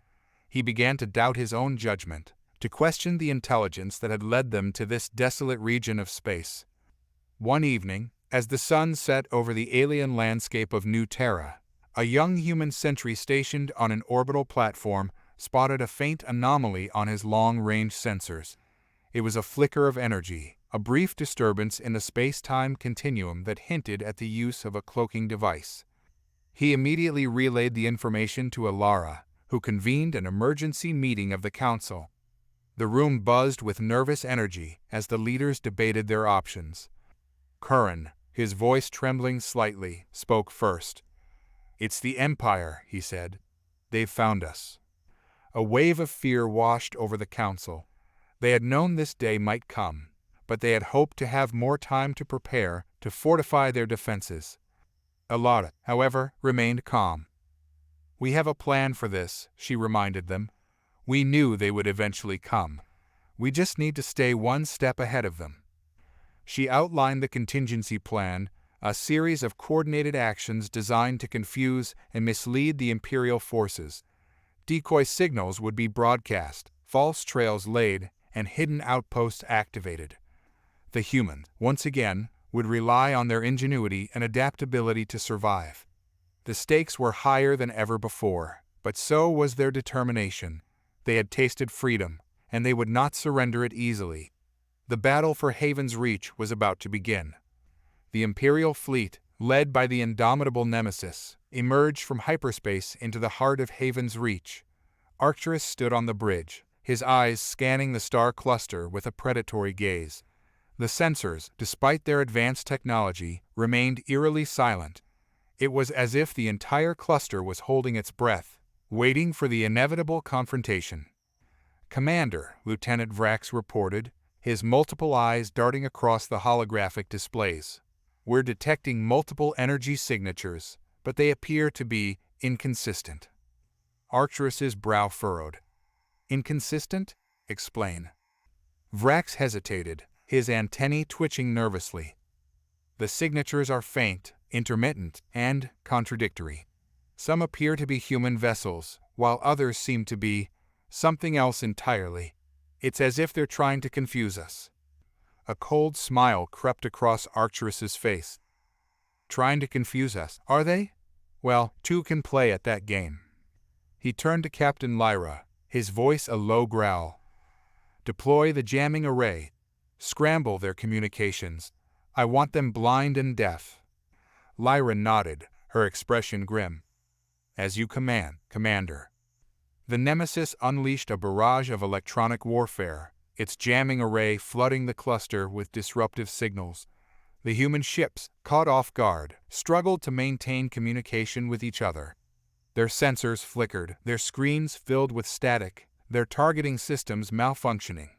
He began to doubt his own judgment, to question the intelligence that had led them to this desolate region of space. One evening, as the sun set over the alien landscape of New Terra, a young human sentry stationed on an orbital platform spotted a faint anomaly on his long-range sensors. It was a flicker of energy, a brief disturbance in the space-time continuum that hinted at the use of a cloaking device. He immediately relayed the information to Elara, who convened an emergency meeting of the Council. The room buzzed with nervous energy as the leaders debated their options. Kiran, his voice trembling slightly, spoke first. "It's the Empire," he said. "They've found us." A wave of fear washed over the Council. They had known this day might come, but they had hoped to have more time to prepare, to fortify their defenses. Elara, however, remained calm. "We have a plan for this," she reminded them. "We knew they would eventually come. We just need to stay one step ahead of them." She outlined the contingency plan, a series of coordinated actions designed to confuse and mislead the Imperial forces. Decoy signals would be broadcast, false trails laid, and hidden outposts activated. The humans, once again, would rely on their ingenuity and adaptability to survive. The stakes were higher than ever before, but so was their determination. They had tasted freedom, and they would not surrender it easily. The battle for Haven's Reach was about to begin. The Imperial fleet, led by the indomitable Nemesis, emerged from hyperspace into the heart of Haven's Reach. Arcturus stood on the bridge, his eyes scanning the star cluster with a predatory gaze. The sensors, despite their advanced technology, remained eerily silent. It was as if the entire cluster was holding its breath, waiting for the inevitable confrontation. "Commander," Lieutenant Vrax reported, his multiple eyes darting across the holographic displays. "We're detecting multiple energy signatures, but they appear to be inconsistent." Arcturus's brow furrowed. "Inconsistent? Explain." Vrax hesitated, his antennae twitching nervously. "The signatures are faint, intermittent, and contradictory. Some appear to be human vessels, while others seem to be something else entirely. It's as if they're trying to confuse us." A cold smile crept across Arcturus's face. "Trying to confuse us, are they? Well, two can play at that game." He turned to Captain Lyra, his voice a low growl. "Deploy the jamming array. Scramble their communications. I want them blind and deaf." Lyra nodded, her expression grim. "As you command, Commander." The Nemesis unleashed a barrage of electronic warfare, its jamming array flooding the cluster with disruptive signals. The human ships, caught off guard, struggled to maintain communication with each other. Their sensors flickered, their screens filled with static, their targeting systems malfunctioning.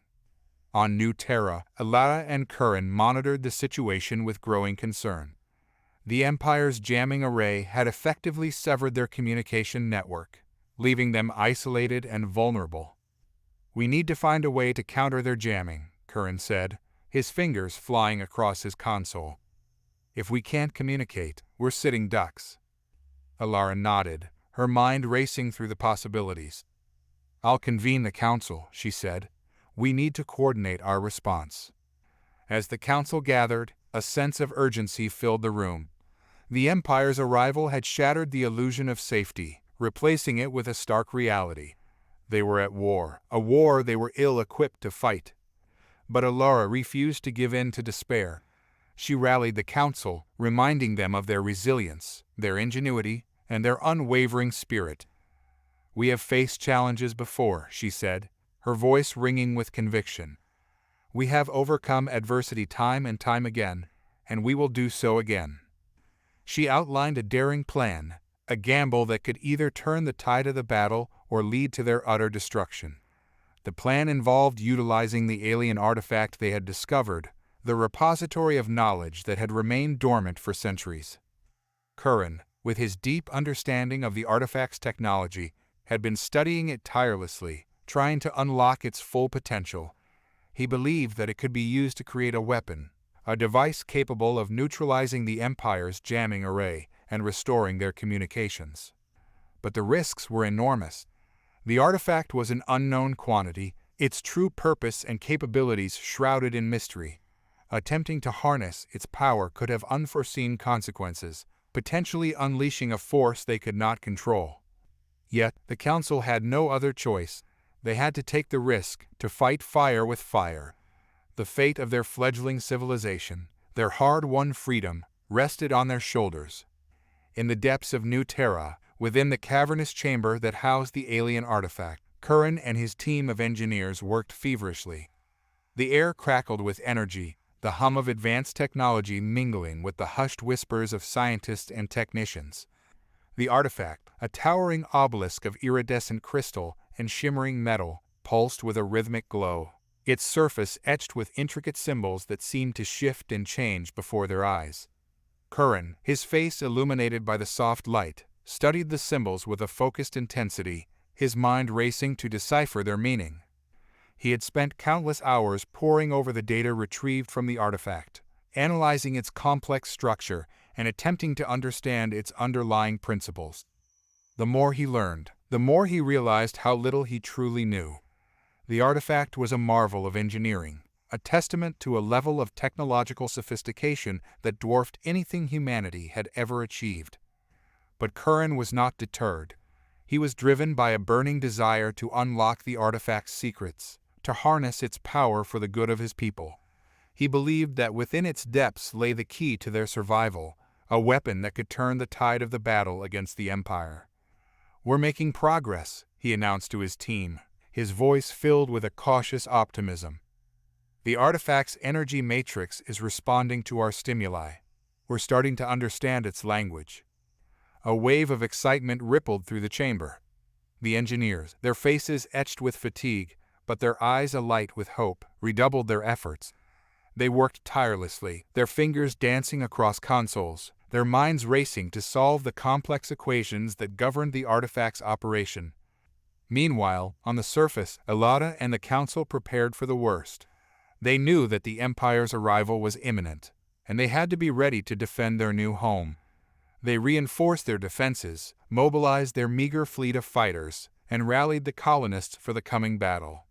On New Terra, Elara and Kiran monitored the situation with growing concern. The Empire's jamming array had effectively severed their communication network, leaving them isolated and vulnerable. "We need to find a way to counter their jamming," Kiran said, his fingers flying across his console. "If we can't communicate, we're sitting ducks." Elara nodded, her mind racing through the possibilities. "I'll convene the council," she said. "We need to coordinate our response." As the council gathered, a sense of urgency filled the room. The Empire's arrival had shattered the illusion of safety, replacing it with a stark reality. They were at war, a war they were ill-equipped to fight. But Elara refused to give in to despair. She rallied the council, reminding them of their resilience, their ingenuity, and their unwavering spirit. "We have faced challenges before," she said, her voice ringing with conviction. "We have overcome adversity time and time again, and we will do so again." She outlined a daring plan, a gamble that could either turn the tide of the battle or lead to their utter destruction. The plan involved utilizing the alien artifact they had discovered, the repository of knowledge that had remained dormant for centuries. Kiran, with his deep understanding of the artifact's technology, had been studying it tirelessly, trying to unlock its full potential. He believed that it could be used to create a weapon, a device capable of neutralizing the Empire's jamming array and restoring their communications. But the risks were enormous. The artifact was an unknown quantity, its true purpose and capabilities shrouded in mystery. Attempting to harness its power could have unforeseen consequences, potentially unleashing a force they could not control. Yet, the Council had no other choice. They had to take the risk, to fight fire with fire. The fate of their fledgling civilization, their hard-won freedom, rested on their shoulders. In the depths of New Terra, within the cavernous chamber that housed the alien artifact, Kiran and his team of engineers worked feverishly. The air crackled with energy, the hum of advanced technology mingling with the hushed whispers of scientists and technicians. The artifact, a towering obelisk of iridescent crystal and shimmering metal, pulsed with a rhythmic glow, its surface etched with intricate symbols that seemed to shift and change before their eyes. Kiran, his face illuminated by the soft light, studied the symbols with a focused intensity, his mind racing to decipher their meaning. He had spent countless hours poring over the data retrieved from the artifact, analyzing its complex structure and attempting to understand its underlying principles. The more he learned, the more he realized how little he truly knew. The artifact was a marvel of engineering, a testament to a level of technological sophistication that dwarfed anything humanity had ever achieved. But Kiran was not deterred. He was driven by a burning desire to unlock the artifact's secrets, to harness its power for the good of his people. He believed that within its depths lay the key to their survival, a weapon that could turn the tide of the battle against the Empire. "We're making progress," he announced to his team, his voice filled with a cautious optimism. "The artifact's energy matrix is responding to our stimuli. We're starting to understand its language." A wave of excitement rippled through the chamber. The engineers, their faces etched with fatigue, but their eyes alight with hope, redoubled their efforts. They worked tirelessly, their fingers dancing across consoles, their minds racing to solve the complex equations that governed the artifact's operation. Meanwhile, on the surface, Elara and the Council prepared for the worst. They knew that the Empire's arrival was imminent, and they had to be ready to defend their new home. They reinforced their defenses, mobilized their meager fleet of fighters, and rallied the colonists for the coming battle.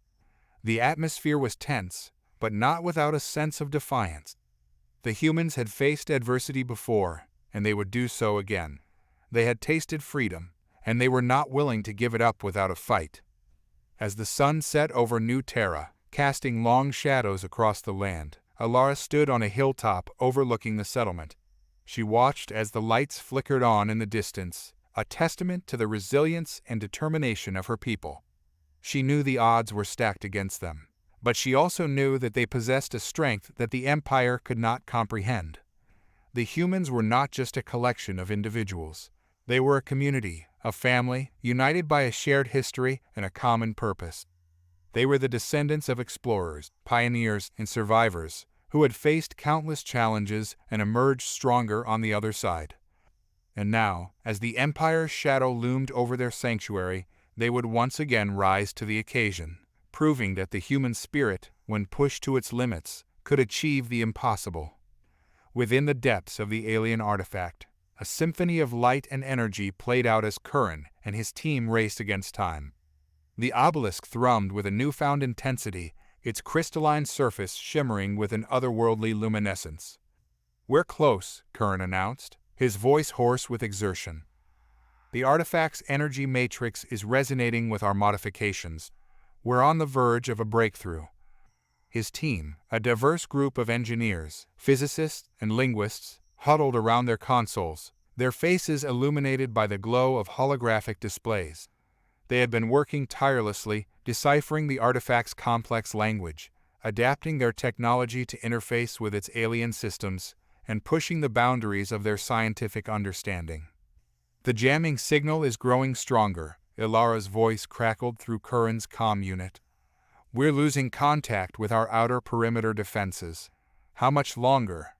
The atmosphere was tense, but not without a sense of defiance. The humans had faced adversity before, and they would do so again. They had tasted freedom, and they were not willing to give it up without a fight. As the sun set over New Terra, casting long shadows across the land, Elara stood on a hilltop overlooking the settlement. She watched as the lights flickered on in the distance, a testament to the resilience and determination of her people. She knew the odds were stacked against them, but she also knew that they possessed a strength that the Empire could not comprehend. The humans were not just a collection of individuals. They were a community, a family, united by a shared history and a common purpose. They were the descendants of explorers, pioneers, and survivors who had faced countless challenges and emerged stronger on the other side. And now, as the Empire's shadow loomed over their sanctuary, they would once again rise to the occasion, proving that the human spirit, when pushed to its limits, could achieve the impossible. Within the depths of the alien artifact, a symphony of light and energy played out as Kiran and his team raced against time. The obelisk thrummed with a newfound intensity, its crystalline surface shimmering with an otherworldly luminescence. "We're close," Kiran announced, his voice hoarse with exertion. The artifact's energy matrix is resonating with our modifications. We're on the verge of a breakthrough. His team, a diverse group of engineers, physicists, and linguists, huddled around their consoles, their faces illuminated by the glow of holographic displays. They had been working tirelessly, deciphering the artifact's complex language, adapting their technology to interface with its alien systems, and pushing the boundaries of their scientific understanding. The jamming signal is growing stronger, Elara's voice crackled through Kiran's comm unit. We're losing contact with our outer perimeter defenses. How much longer?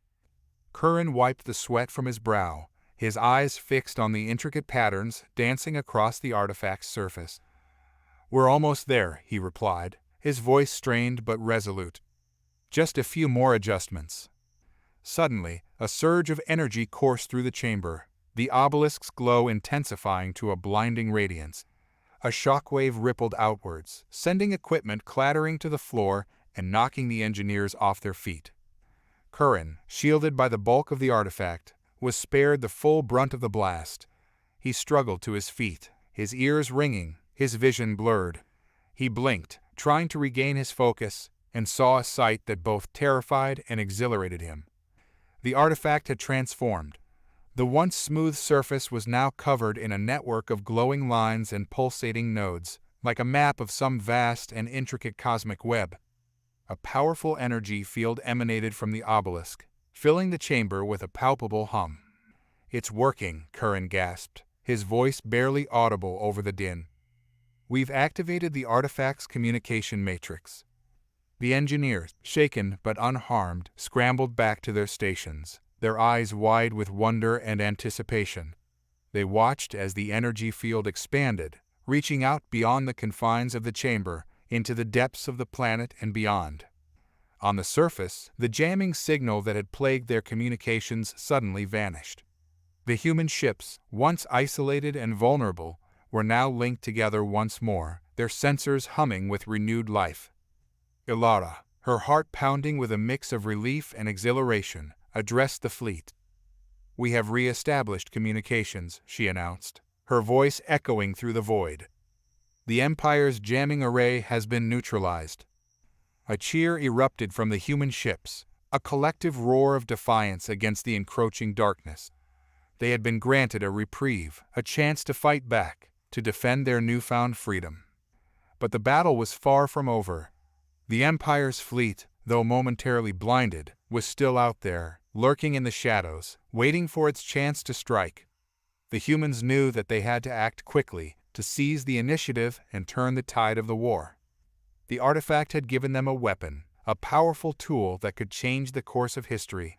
Kiran wiped the sweat from his brow, his eyes fixed on the intricate patterns dancing across the artifact's surface. We're almost there, he replied, his voice strained but resolute. Just a few more adjustments. Suddenly, a surge of energy coursed through the chamber, the obelisk's glow intensifying to a blinding radiance. A shockwave rippled outwards, sending equipment clattering to the floor and knocking the engineers off their feet. Kiran, shielded by the bulk of the artifact, was spared the full brunt of the blast. He struggled to his feet, his ears ringing, his vision blurred. He blinked, trying to regain his focus, and saw a sight that both terrified and exhilarated him. The artifact had transformed. The once smooth surface was now covered in a network of glowing lines and pulsating nodes, like a map of some vast and intricate cosmic web. A powerful energy field emanated from the obelisk, filling the chamber with a palpable hum. It's working, Kiran gasped, his voice barely audible over the din. We've activated the artifact's communication matrix. The engineers, shaken but unharmed, scrambled back to their stations, their eyes wide with wonder and anticipation. They watched as the energy field expanded, reaching out beyond the confines of the chamber, into the depths of the planet and beyond. On the surface, the jamming signal that had plagued their communications suddenly vanished. The human ships, once isolated and vulnerable, were now linked together once more, their sensors humming with renewed life. Elara, her heart pounding with a mix of relief and exhilaration, addressed the fleet. We have re-established communications, she announced, her voice echoing through the void. The Empire's jamming array has been neutralized. A cheer erupted from the human ships, a collective roar of defiance against the encroaching darkness. They had been granted a reprieve, a chance to fight back, to defend their newfound freedom. But the battle was far from over. The Empire's fleet, though momentarily blinded, was still out there, lurking in the shadows, waiting for its chance to strike. The humans knew that they had to act quickly, to seize the initiative and turn the tide of the war. The artifact had given them a weapon, a powerful tool that could change the course of history.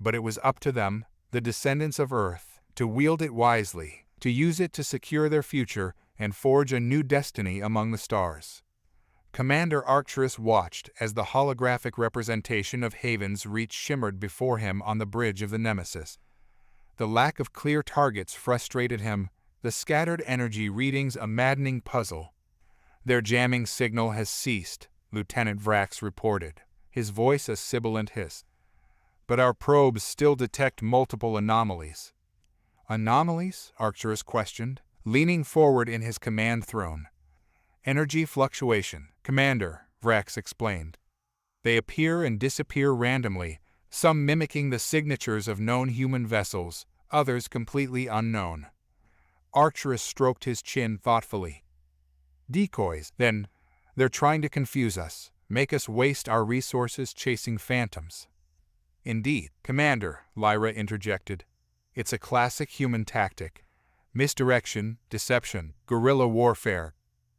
But it was up to them, the descendants of Earth, to wield it wisely, to use it to secure their future and forge a new destiny among the stars. Commander Arcturus watched as the holographic representation of Haven's Reach shimmered before him on the bridge of the Nemesis. The lack of clear targets frustrated him, the scattered energy readings a maddening puzzle. Their jamming signal has ceased, Lieutenant Vrax reported, his voice a sibilant hiss. But our probes still detect multiple anomalies. Anomalies? Arcturus questioned, leaning forward in his command throne. Energy fluctuation, Commander, Vrax explained. They appear and disappear randomly, some mimicking the signatures of known human vessels, others completely unknown. Arcturus stroked his chin thoughtfully. Decoys, then. They're trying to confuse us, make us waste our resources chasing phantoms. Indeed, Commander, Lyra interjected. It's a classic human tactic. Misdirection, deception, guerrilla warfare.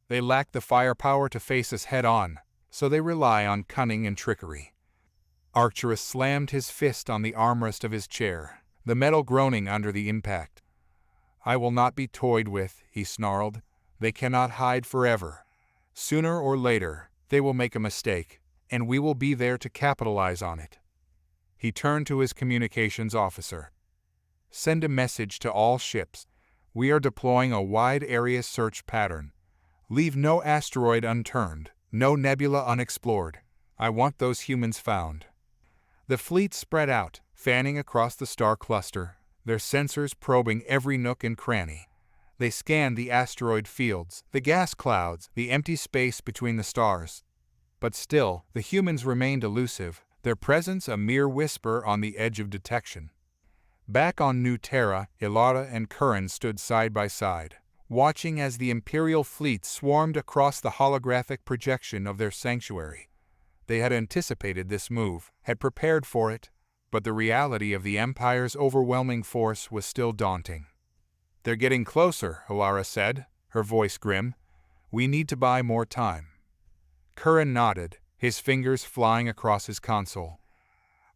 They lack the firepower to face us head-on, so they rely on cunning and trickery. Arcturus slammed his fist on the armrest of his chair, the metal groaning under the impact. I will not be toyed with, he snarled. They cannot hide forever. Sooner or later, they will make a mistake, and we will be there to capitalize on it. He turned to his communications officer. Send a message to all ships. We are deploying a wide area search pattern. Leave no asteroid unturned, no nebula unexplored. I want those humans found. The fleet spread out, fanning across the star cluster, their sensors probing every nook and cranny. They scanned the asteroid fields, the gas clouds, the empty space between the stars. But still, the humans remained elusive, their presence a mere whisper on the edge of detection. Back on New Terra, Elara and Kiran stood side by side, watching as the Imperial fleet swarmed across the holographic projection of their sanctuary. They had anticipated this move, had prepared for it, but the reality of the Empire's overwhelming force was still daunting. "They're getting closer," Elara said, her voice grim. "We need to buy more time." Kiran nodded, his fingers flying across his console.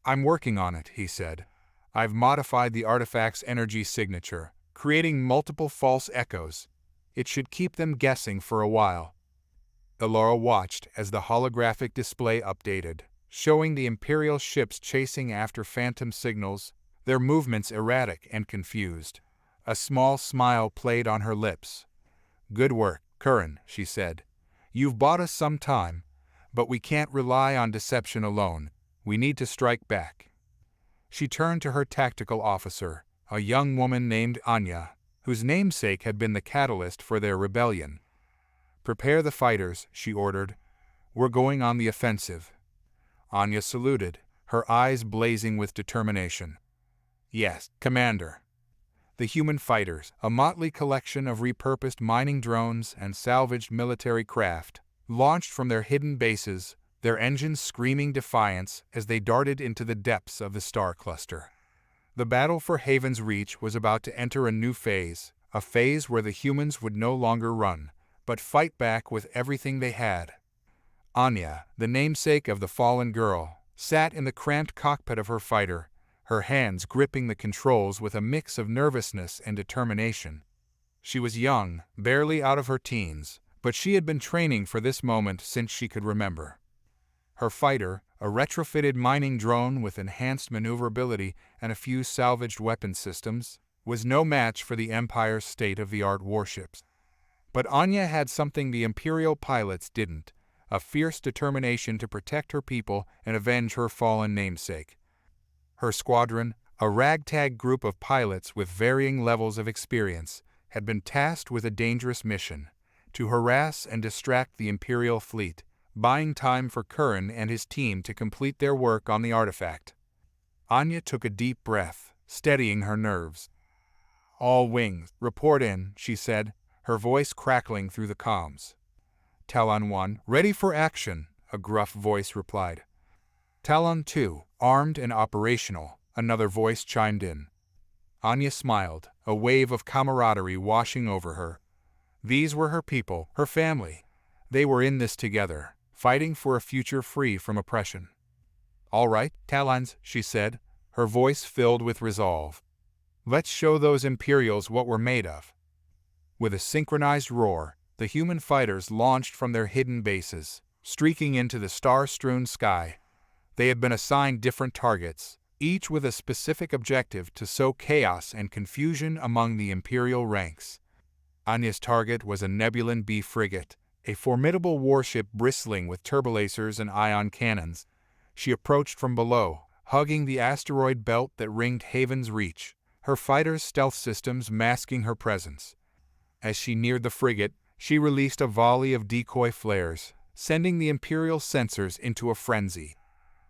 "I'm working on it," he said. "I've modified the artifact's energy signature, creating multiple false echoes. It should keep them guessing for a while." Elara watched as the holographic display updated, showing the Imperial ships chasing after phantom signals, their movements erratic and confused. A small smile played on her lips. "Good work, Kiran," she said. "You've bought us some time, but we can't rely on deception alone. We need to strike back." She turned to her tactical officer, a young woman named Anya, whose namesake had been the catalyst for their rebellion. "Prepare the fighters," she ordered. "We're going on the offensive." Anya saluted, her eyes blazing with determination. "Yes, Commander." The human fighters, a motley collection of repurposed mining drones and salvaged military craft, launched from their hidden bases, their engines screaming defiance as they darted into the depths of the star cluster. The battle for Haven's Reach was about to enter a new phase, a phase where the humans would no longer run, but fight back with everything they had. Anya, the namesake of the fallen girl, sat in the cramped cockpit of her fighter, her hands gripping the controls with a mix of nervousness and determination. She was young, barely out of her teens, but she had been training for this moment since she could remember. Her fighter, a retrofitted mining drone with enhanced maneuverability and a few salvaged weapon systems, was no match for the Empire's state-of-the-art warships. But Anya had something the Imperial pilots didn't, a fierce determination to protect her people and avenge her fallen namesake. Her squadron, a ragtag group of pilots with varying levels of experience, had been tasked with a dangerous mission: to harass and distract the Imperial fleet, buying time for Kiran and his team to complete their work on the artifact. Anya took a deep breath, steadying her nerves. "All wings, report in," she said, her voice crackling through the comms. "Talon 1, ready for action," a gruff voice replied. "Talon 2, armed and operational," another voice chimed in. Anya smiled, a wave of camaraderie washing over her. These were her people, her family. They were in this together, fighting for a future free from oppression. "All right, Talons," she said, her voice filled with resolve. "Let's show those Imperials what we're made of." With a synchronized roar, the human fighters launched from their hidden bases, streaking into the star-strewn sky. They had been assigned different targets, each with a specific objective to sow chaos and confusion among the Imperial ranks. Anya's target was a Nebulan B frigate, a formidable warship bristling with turbolasers and ion cannons. She approached from below, hugging the asteroid belt that ringed Haven's Reach, her fighters' stealth systems masking her presence. As she neared the frigate, she released a volley of decoy flares, sending the Imperial sensors into a frenzy.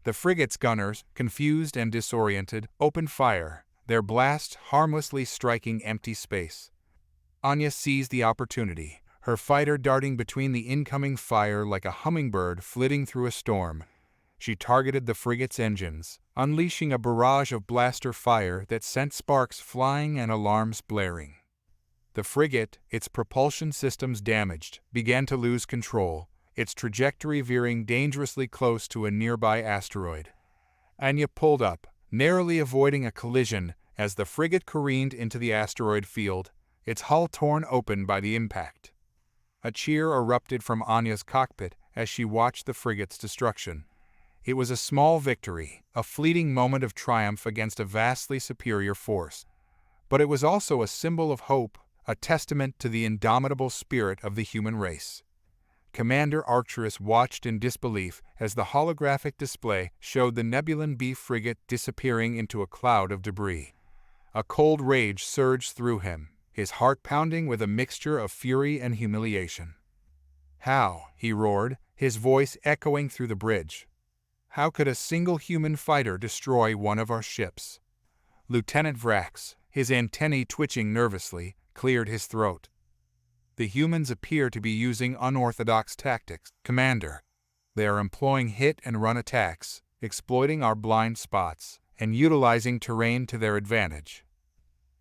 The frigate's gunners, confused and disoriented, opened fire, their blasts harmlessly striking empty space. Anya seized the opportunity, her fighter darting between the incoming fire like a hummingbird flitting through a storm. She targeted the frigate's engines, unleashing a barrage of blaster fire that sent sparks flying and alarms blaring. The frigate, its propulsion systems damaged, began to lose control, its trajectory veering dangerously close to a nearby asteroid. Anya pulled up, narrowly avoiding a collision as the frigate careened into the asteroid field, its hull torn open by the impact. A cheer erupted from Anya's cockpit as she watched the frigate's destruction. It was a small victory, a fleeting moment of triumph against a vastly superior force. But it was also a symbol of hope, a testament to the indomitable spirit of the human race. Commander Arcturus watched in disbelief as the holographic display showed the Nebulan B frigate disappearing into a cloud of debris. A cold rage surged through him. his heart pounding with a mixture of fury and humiliation. "How?" he roared, his voice echoing through the bridge. "How could a single human fighter destroy one of our ships?" Lieutenant Vrax, his antennae twitching nervously, cleared his throat. "The humans appear to be using unorthodox tactics, Commander. They are employing hit-and-run attacks, exploiting our blind spots, and utilizing terrain to their advantage."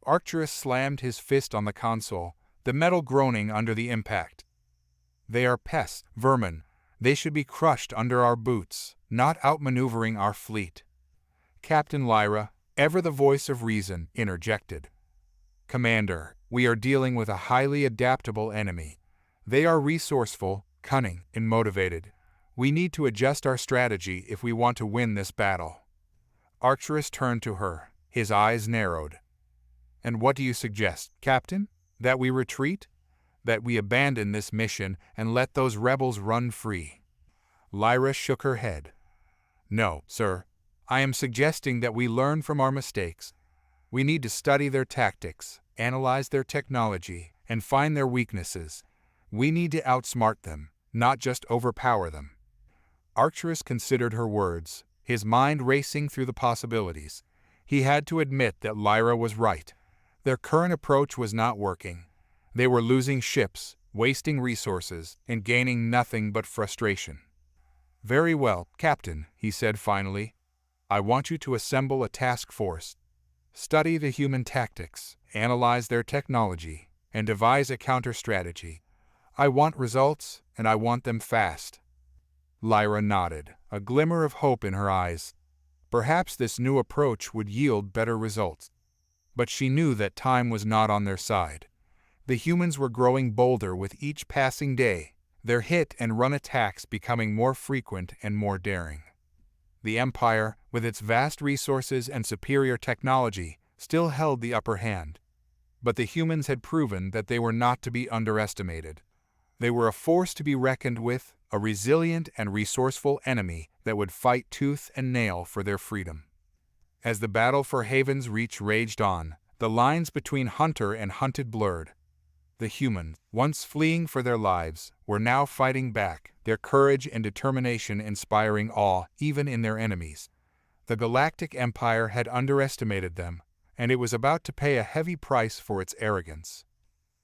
Arcturus slammed his fist on the console, the metal groaning under the impact. "They are pests, vermin. They should be crushed under our boots, not outmaneuvering our fleet." Captain Lyra, ever the voice of reason, interjected. "Commander, we are dealing with a highly adaptable enemy. They are resourceful, cunning, and motivated. We need to adjust our strategy if we want to win this battle." Arcturus turned to her, his eyes narrowed. "And what do you suggest, Captain? That we retreat? That we abandon this mission and let those rebels run free?" Lyra shook her head. "No, sir. I am suggesting that we learn from our mistakes. We need to study their tactics, analyze their technology, and find their weaknesses. We need to outsmart them, not just overpower them." Arcturus considered her words, his mind racing through the possibilities. He had to admit that Lyra was right. Their current approach was not working. They were losing ships, wasting resources, and gaining nothing but frustration. "Very well, Captain," he said finally. "I want you to assemble a task force. Study the human tactics, analyze their technology, and devise a counter-strategy. I want results, and I want them fast." Lyra nodded, a glimmer of hope in her eyes. Perhaps this new approach would yield better results. But she knew that time was not on their side. The humans were growing bolder with each passing day, their hit-and-run attacks becoming more frequent and more daring. The Empire, with its vast resources and superior technology, still held the upper hand. But the humans had proven that they were not to be underestimated. They were a force to be reckoned with, a resilient and resourceful enemy that would fight tooth and nail for their freedom. As the battle for Haven's Reach raged on, the lines between hunter and hunted blurred. The humans, once fleeing for their lives, were now fighting back, their courage and determination inspiring awe even in their enemies. The Galactic Empire had underestimated them, and it was about to pay a heavy price for its arrogance.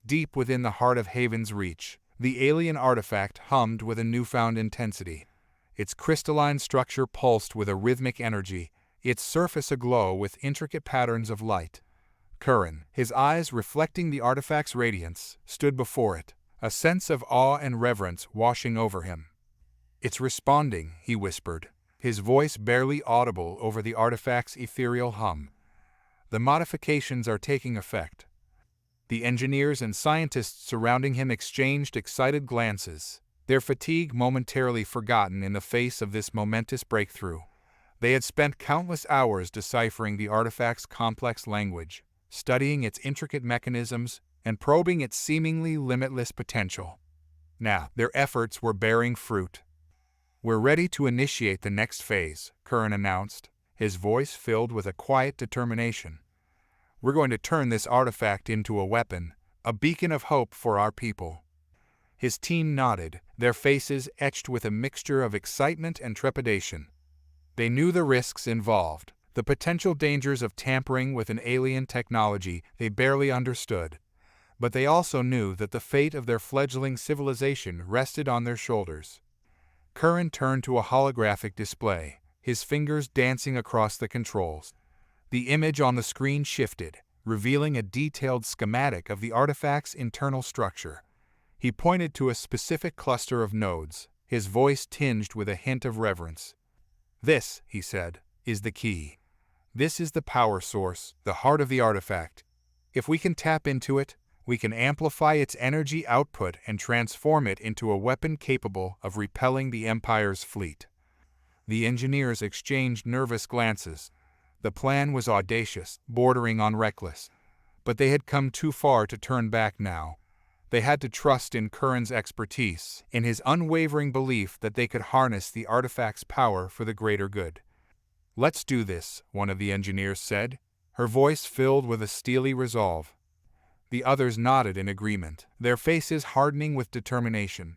Deep within the heart of Haven's Reach, the alien artifact hummed with a newfound intensity. Its crystalline structure pulsed with a rhythmic energy, its surface aglow with intricate patterns of light. Kiran, his eyes reflecting the artifact's radiance, stood before it, a sense of awe and reverence washing over him. "It's responding," he whispered, his voice barely audible over the artifact's ethereal hum. "The modifications are taking effect." The engineers and scientists surrounding him exchanged excited glances, their fatigue momentarily forgotten in the face of this momentous breakthrough. They had spent countless hours deciphering the artifact's complex language, studying its intricate mechanisms, and probing its seemingly limitless potential. Now, their efforts were bearing fruit. "We're ready to initiate the next phase," Kiran announced, his voice filled with a quiet determination. "We're going to turn this artifact into a weapon, a beacon of hope for our people." His team nodded, their faces etched with a mixture of excitement and trepidation. They knew the risks involved, the potential dangers of tampering with an alien technology they barely understood. But they also knew that the fate of their fledgling civilization rested on their shoulders. Kiran turned to a holographic display, his fingers dancing across the controls. The image on the screen shifted, revealing a detailed schematic of the artifact's internal structure. He pointed to a specific cluster of nodes, his voice tinged with a hint of reverence. "This," he said, "is the key. This is the power source, the heart of the artifact. If we can tap into it, we can amplify its energy output and transform it into a weapon capable of repelling the Empire's fleet." The engineers exchanged nervous glances. The plan was audacious, bordering on reckless. But they had come too far to turn back now. They had to trust in Kiran's expertise, in his unwavering belief that they could harness the artifact's power for the greater good. "Let's do this," one of the engineers said, her voice filled with a steely resolve. The others nodded in agreement, their faces hardening with determination.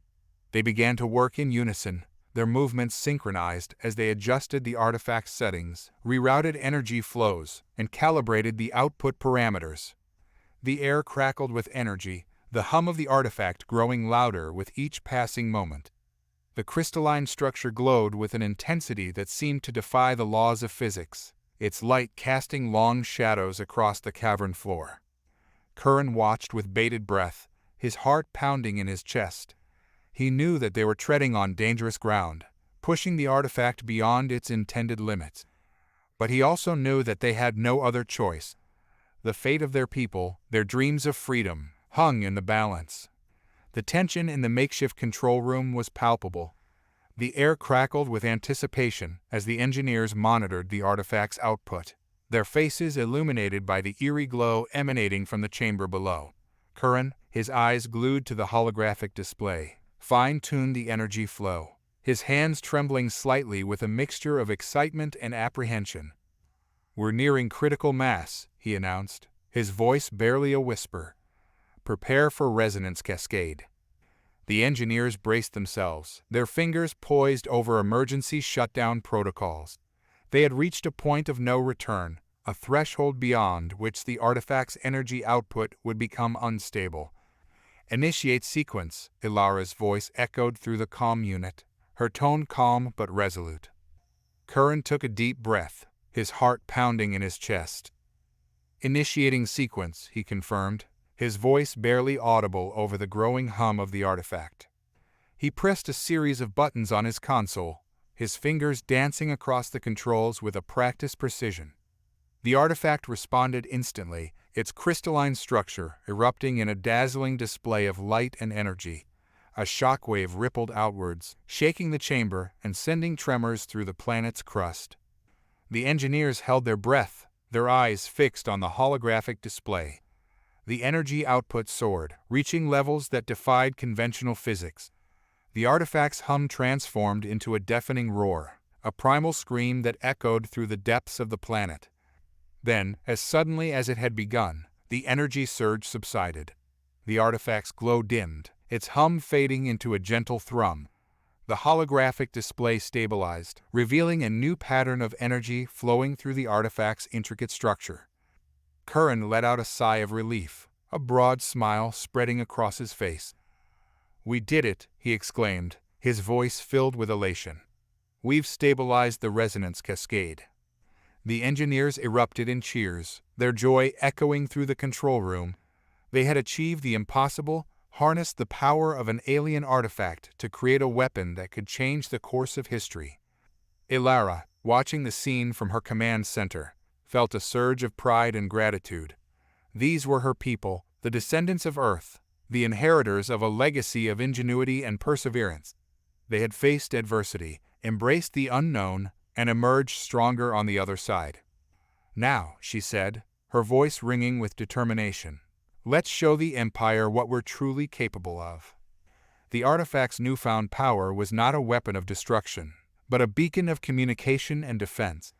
They began to work in unison, their movements synchronized as they adjusted the artifact's settings, rerouted energy flows, and calibrated the output parameters. The air crackled with energy, the hum of the artifact growing louder with each passing moment. The crystalline structure glowed with an intensity that seemed to defy the laws of physics, its light casting long shadows across the cavern floor. Kiran watched with bated breath, his heart pounding in his chest. He knew that they were treading on dangerous ground, pushing the artifact beyond its intended limits. But he also knew that they had no other choice. The fate of their people, their dreams of freedom, hung in the balance. The tension in the makeshift control room was palpable. The air crackled with anticipation as the engineers monitored the artifact's output, their faces illuminated by the eerie glow emanating from the chamber below. Kiran, his eyes glued to the holographic display, fine-tuned the energy flow, his hands trembling slightly with a mixture of excitement and apprehension. "We're nearing critical mass," he announced, his voice barely a whisper. "Prepare for resonance cascade." The engineers braced themselves, their fingers poised over emergency shutdown protocols. They had reached a point of no return, a threshold beyond which the artifact's energy output would become unstable. "Initiate sequence," Elara's voice echoed through the comm unit, her tone calm but resolute. Kiran took a deep breath, his heart pounding in his chest. "Initiating sequence," he confirmed, his voice barely audible over the growing hum of the artifact. He pressed a series of buttons on his console, his fingers dancing across the controls with a practiced precision. The artifact responded instantly, its crystalline structure erupting in a dazzling display of light and energy. A shockwave rippled outwards, shaking the chamber and sending tremors through the planet's crust. The engineers held their breath, their eyes fixed on the holographic display. The energy output soared, reaching levels that defied conventional physics. The artifact's hum transformed into a deafening roar, a primal scream that echoed through the depths of the planet. Then, as suddenly as it had begun, the energy surge subsided. The artifact's glow dimmed, its hum fading into a gentle thrum. The holographic display stabilized, revealing a new pattern of energy flowing through the artifact's intricate structure. Kiran let out a sigh of relief, a broad smile spreading across his face. "We did it," he exclaimed, his voice filled with elation. "We've stabilized the resonance cascade." The engineers erupted in cheers, their joy echoing through the control room. They had achieved the impossible, harnessed the power of an alien artifact to create a weapon that could change the course of history. Elara, watching the scene from her command center, felt a surge of pride and gratitude. These were her people, the descendants of Earth, the inheritors of a legacy of ingenuity and perseverance. They had faced adversity, embraced the unknown, and emerged stronger on the other side. "Now," she said, her voice ringing with determination, "let's show the Empire what we're truly capable of." The artifact's newfound power was not a weapon of destruction, but a beacon of communication and defense.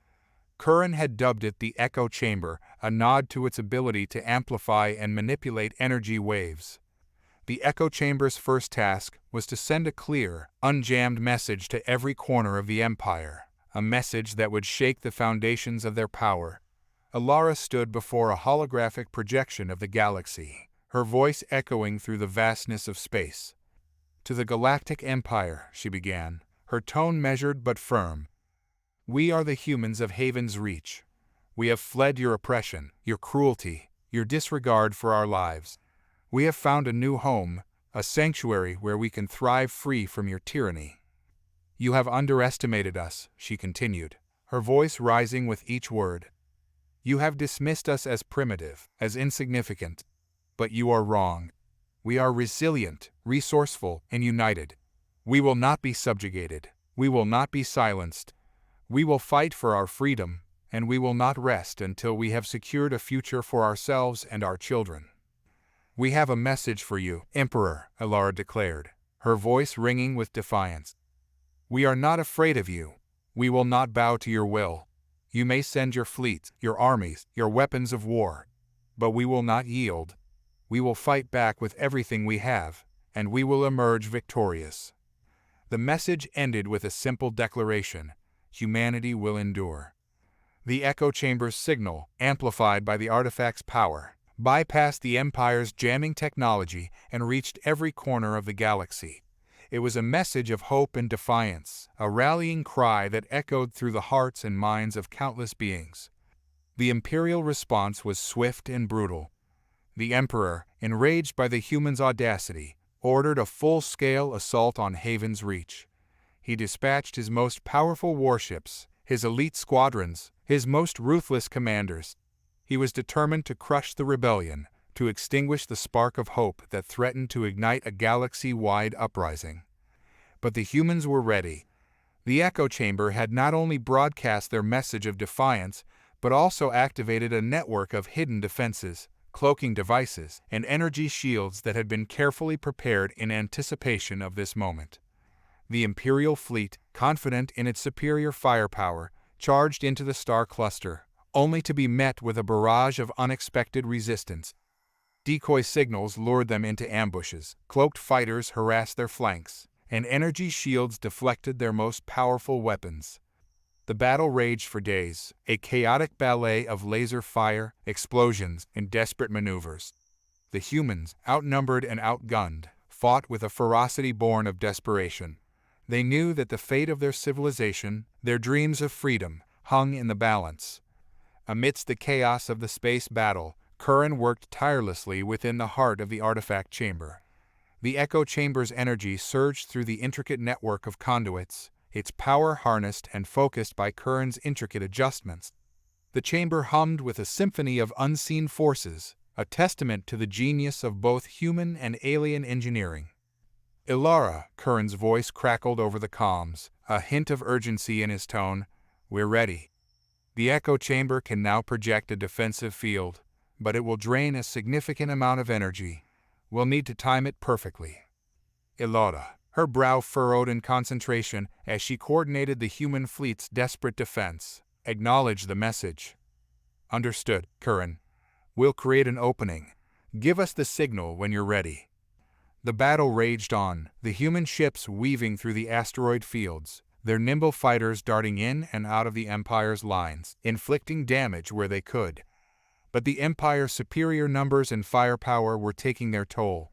Kiran had dubbed it the Echo Chamber, a nod to its ability to amplify and manipulate energy waves. The Echo Chamber's first task was to send a clear, unjammed message to every corner of the Empire, a message that would shake the foundations of their power. Elara stood before a holographic projection of the galaxy, her voice echoing through the vastness of space. "To the Galactic Empire," she began, her tone measured but firm. "We are the humans of Haven's Reach. We have fled your oppression, your cruelty, your disregard for our lives. We have found a new home, a sanctuary where we can thrive free from your tyranny. You have underestimated us," she continued, her voice rising with each word. "You have dismissed us as primitive, as insignificant. But you are wrong. We are resilient, resourceful, and united. We will not be subjugated. We will not be silenced. We will fight for our freedom, and we will not rest until we have secured a future for ourselves and our children." "We have a message for you, Emperor," Elara declared, her voice ringing with defiance. "We are not afraid of you. We will not bow to your will. You may send your fleets, your armies, your weapons of war, but we will not yield. We will fight back with everything we have, and we will emerge victorious. The message ended with a simple declaration: humanity will endure. The echo chamber's signal, amplified by the artifact's power, bypassed the Empire's jamming technology and reached every corner of the galaxy. It was a message of hope and defiance, a rallying cry that echoed through the hearts and minds of countless beings. The Imperial response was swift and brutal. The Emperor, enraged by the humans' audacity, ordered a full-scale assault on Haven's Reach. He dispatched his most powerful warships, his elite squadrons, his most ruthless commanders. He was determined to crush the rebellion, to extinguish the spark of hope that threatened to ignite a galaxy-wide uprising. But the humans were ready. The echo chamber had not only broadcast their message of defiance, but also activated a network of hidden defenses, cloaking devices, and energy shields that had been carefully prepared in anticipation of this moment. The Imperial fleet, confident in its superior firepower, charged into the star cluster, only to be met with a barrage of unexpected resistance. Decoy signals lured them into ambushes, cloaked fighters harassed their flanks, and energy shields deflected their most powerful weapons. The battle raged for days, a chaotic ballet of laser fire, explosions, and desperate maneuvers. The humans, outnumbered and outgunned, fought with a ferocity born of desperation. They knew that the fate of their civilization, their dreams of freedom, hung in the balance. Amidst the chaos of the space battle, Kiran worked tirelessly within the heart of the artifact chamber. The echo chamber's energy surged through the intricate network of conduits, its power harnessed and focused by Kiran's intricate adjustments. The chamber hummed with a symphony of unseen forces, a testament to the genius of both human and alien engineering. Elara, Kiran's voice crackled over the comms, a hint of urgency in his tone. We're ready. The echo chamber can now project a defensive field, but it will drain a significant amount of energy. We'll need to time it perfectly. Elara, her brow furrowed in concentration as she coordinated the human fleet's desperate defense, acknowledged the message. Understood, Kiran. We'll create an opening. Give us the signal when you're ready. The battle raged on, the human ships weaving through the asteroid fields, their nimble fighters darting in and out of the Empire's lines, inflicting damage where they could. But the Empire's superior numbers and firepower were taking their toll.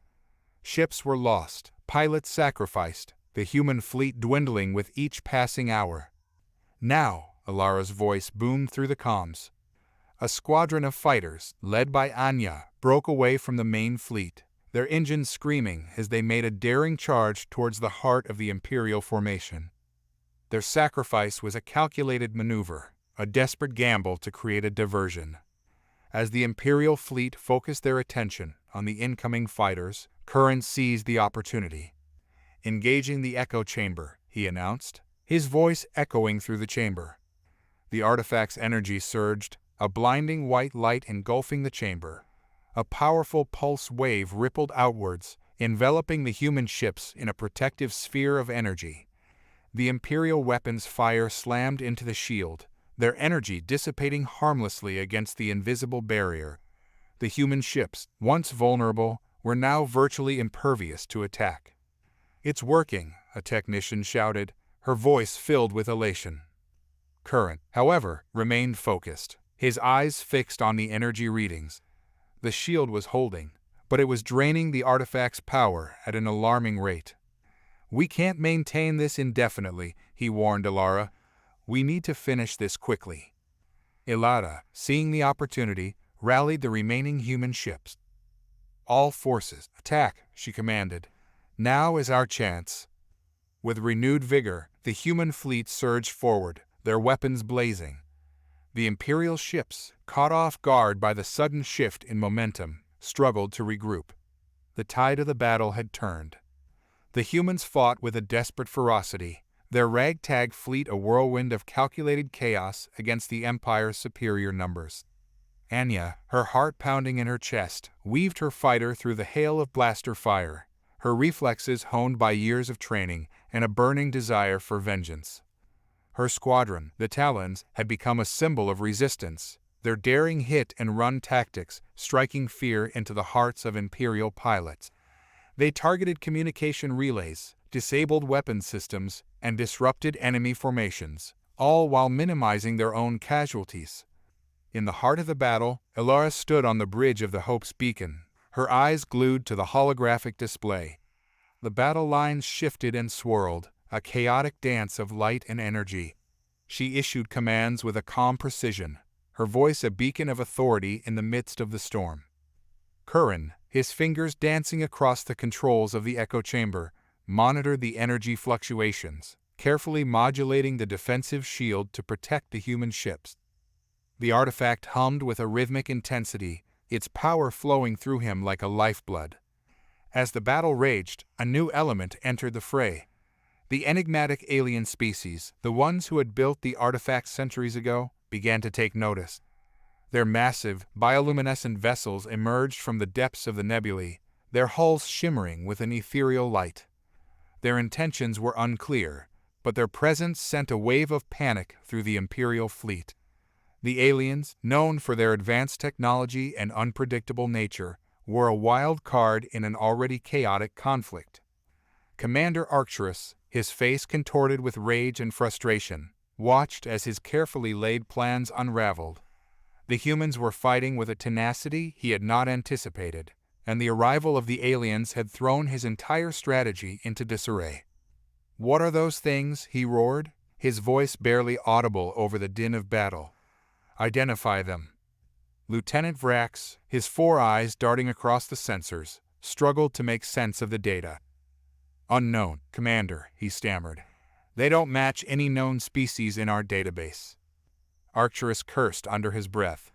Ships were lost, pilots sacrificed, the human fleet dwindling with each passing hour. Now, Elara's voice boomed through the comms. A squadron of fighters, led by Anya, broke away from the main fleet, their engines screaming as they made a daring charge towards the heart of the Imperial formation. Their sacrifice was a calculated maneuver, a desperate gamble to create a diversion. As the Imperial fleet focused their attention on the incoming fighters, Kiran seized the opportunity. Engaging the echo chamber, he announced, his voice echoing through the chamber. The artifact's energy surged, a blinding white light engulfing the chamber. A powerful pulse wave rippled outwards, enveloping the human ships in a protective sphere of energy. The Imperial weapons' fire slammed into the shield, their energy dissipating harmlessly against the invisible barrier. The human ships, once vulnerable, were now virtually impervious to attack. It's working, a technician shouted, her voice filled with elation. Kiran, however, remained focused, his eyes fixed on the energy readings. The shield was holding, but it was draining the artifact's power at an alarming rate. We can't maintain this indefinitely, he warned Elara. We need to finish this quickly. Elara, seeing the opportunity, rallied the remaining human ships. All forces, attack, she commanded. Now is our chance. With renewed vigor, the human fleet surged forward, their weapons blazing. The Imperial ships, caught off guard by the sudden shift in momentum, struggled to regroup. The tide of the battle had turned. The humans fought with a desperate ferocity, their ragtag fleet a whirlwind of calculated chaos against the Empire's superior numbers. Anya, her heart pounding in her chest, weaved her fighter through the hail of blaster fire, her reflexes honed by years of training and a burning desire for vengeance. Her squadron, the Talons, had become a symbol of resistance, their daring hit-and-run tactics striking fear into the hearts of Imperial pilots. They targeted communication relays, disabled weapon systems, and disrupted enemy formations, all while minimizing their own casualties. In the heart of the battle, Elara stood on the bridge of the Hope's beacon, her eyes glued to the holographic display. The battle lines shifted and swirled, a chaotic dance of light and energy. She issued commands with a calm precision, her voice a beacon of authority in the midst of the storm. Kiran, his fingers dancing across the controls of the echo chamber, monitored the energy fluctuations, carefully modulating the defensive shield to protect the human ships. The artifact hummed with a rhythmic intensity, its power flowing through him like a lifeblood. As the battle raged, a new element entered the fray. The enigmatic alien species, the ones who had built the artifact centuries ago, began to take notice. Their massive, bioluminescent vessels emerged from the depths of the nebulae, their hulls shimmering with an ethereal light. Their intentions were unclear, but their presence sent a wave of panic through the Imperial fleet. The aliens, known for their advanced technology and unpredictable nature, were a wild card in an already chaotic conflict. Commander Arcturus, his face contorted with rage and frustration, watched as his carefully laid plans unraveled. The humans were fighting with a tenacity he had not anticipated, and the arrival of the aliens had thrown his entire strategy into disarray. "What are those things?" he roared, his voice barely audible over the din of battle. "Identify them." Lieutenant Vrax, his 4 eyes darting across the sensors, struggled to make sense of the data. "Unknown, Commander," he stammered. "They don't match any known species in our database." Arcturus cursed under his breath.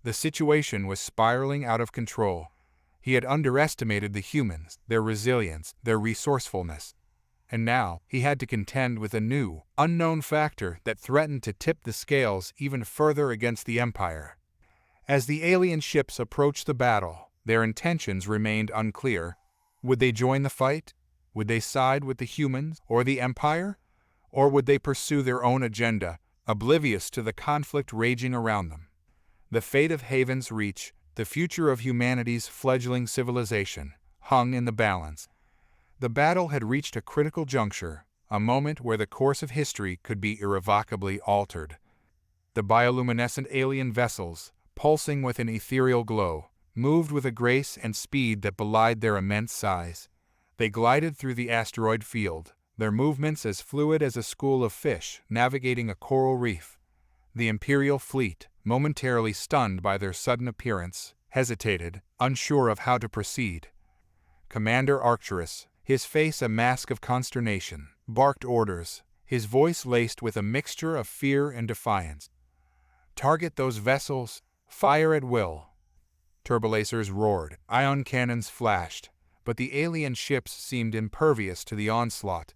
The situation was spiraling out of control. He had underestimated the humans, their resilience, their resourcefulness. And now he had to contend with a new, unknown factor that threatened to tip the scales even further against the Empire. As the alien ships approached the battle, their intentions remained unclear. Would they join the fight? Would they side with the humans or the Empire? Or would they pursue their own agenda, oblivious to the conflict raging around them? The fate of Haven's Reach, the future of humanity's fledgling civilization, hung in the balance. The battle had reached a critical juncture, a moment where the course of history could be irrevocably altered. The bioluminescent alien vessels, pulsing with an ethereal glow, moved with a grace and speed that belied their immense size. They glided through the asteroid field, their movements as fluid as a school of fish navigating a coral reef. The Imperial fleet, momentarily stunned by their sudden appearance, hesitated, unsure of how to proceed. Commander Arcturus, his face a mask of consternation, barked orders, his voice laced with a mixture of fear and defiance. "Target those vessels. Fire at will." Turbolasers roared, ion cannons flashed, but the alien ships seemed impervious to the onslaught.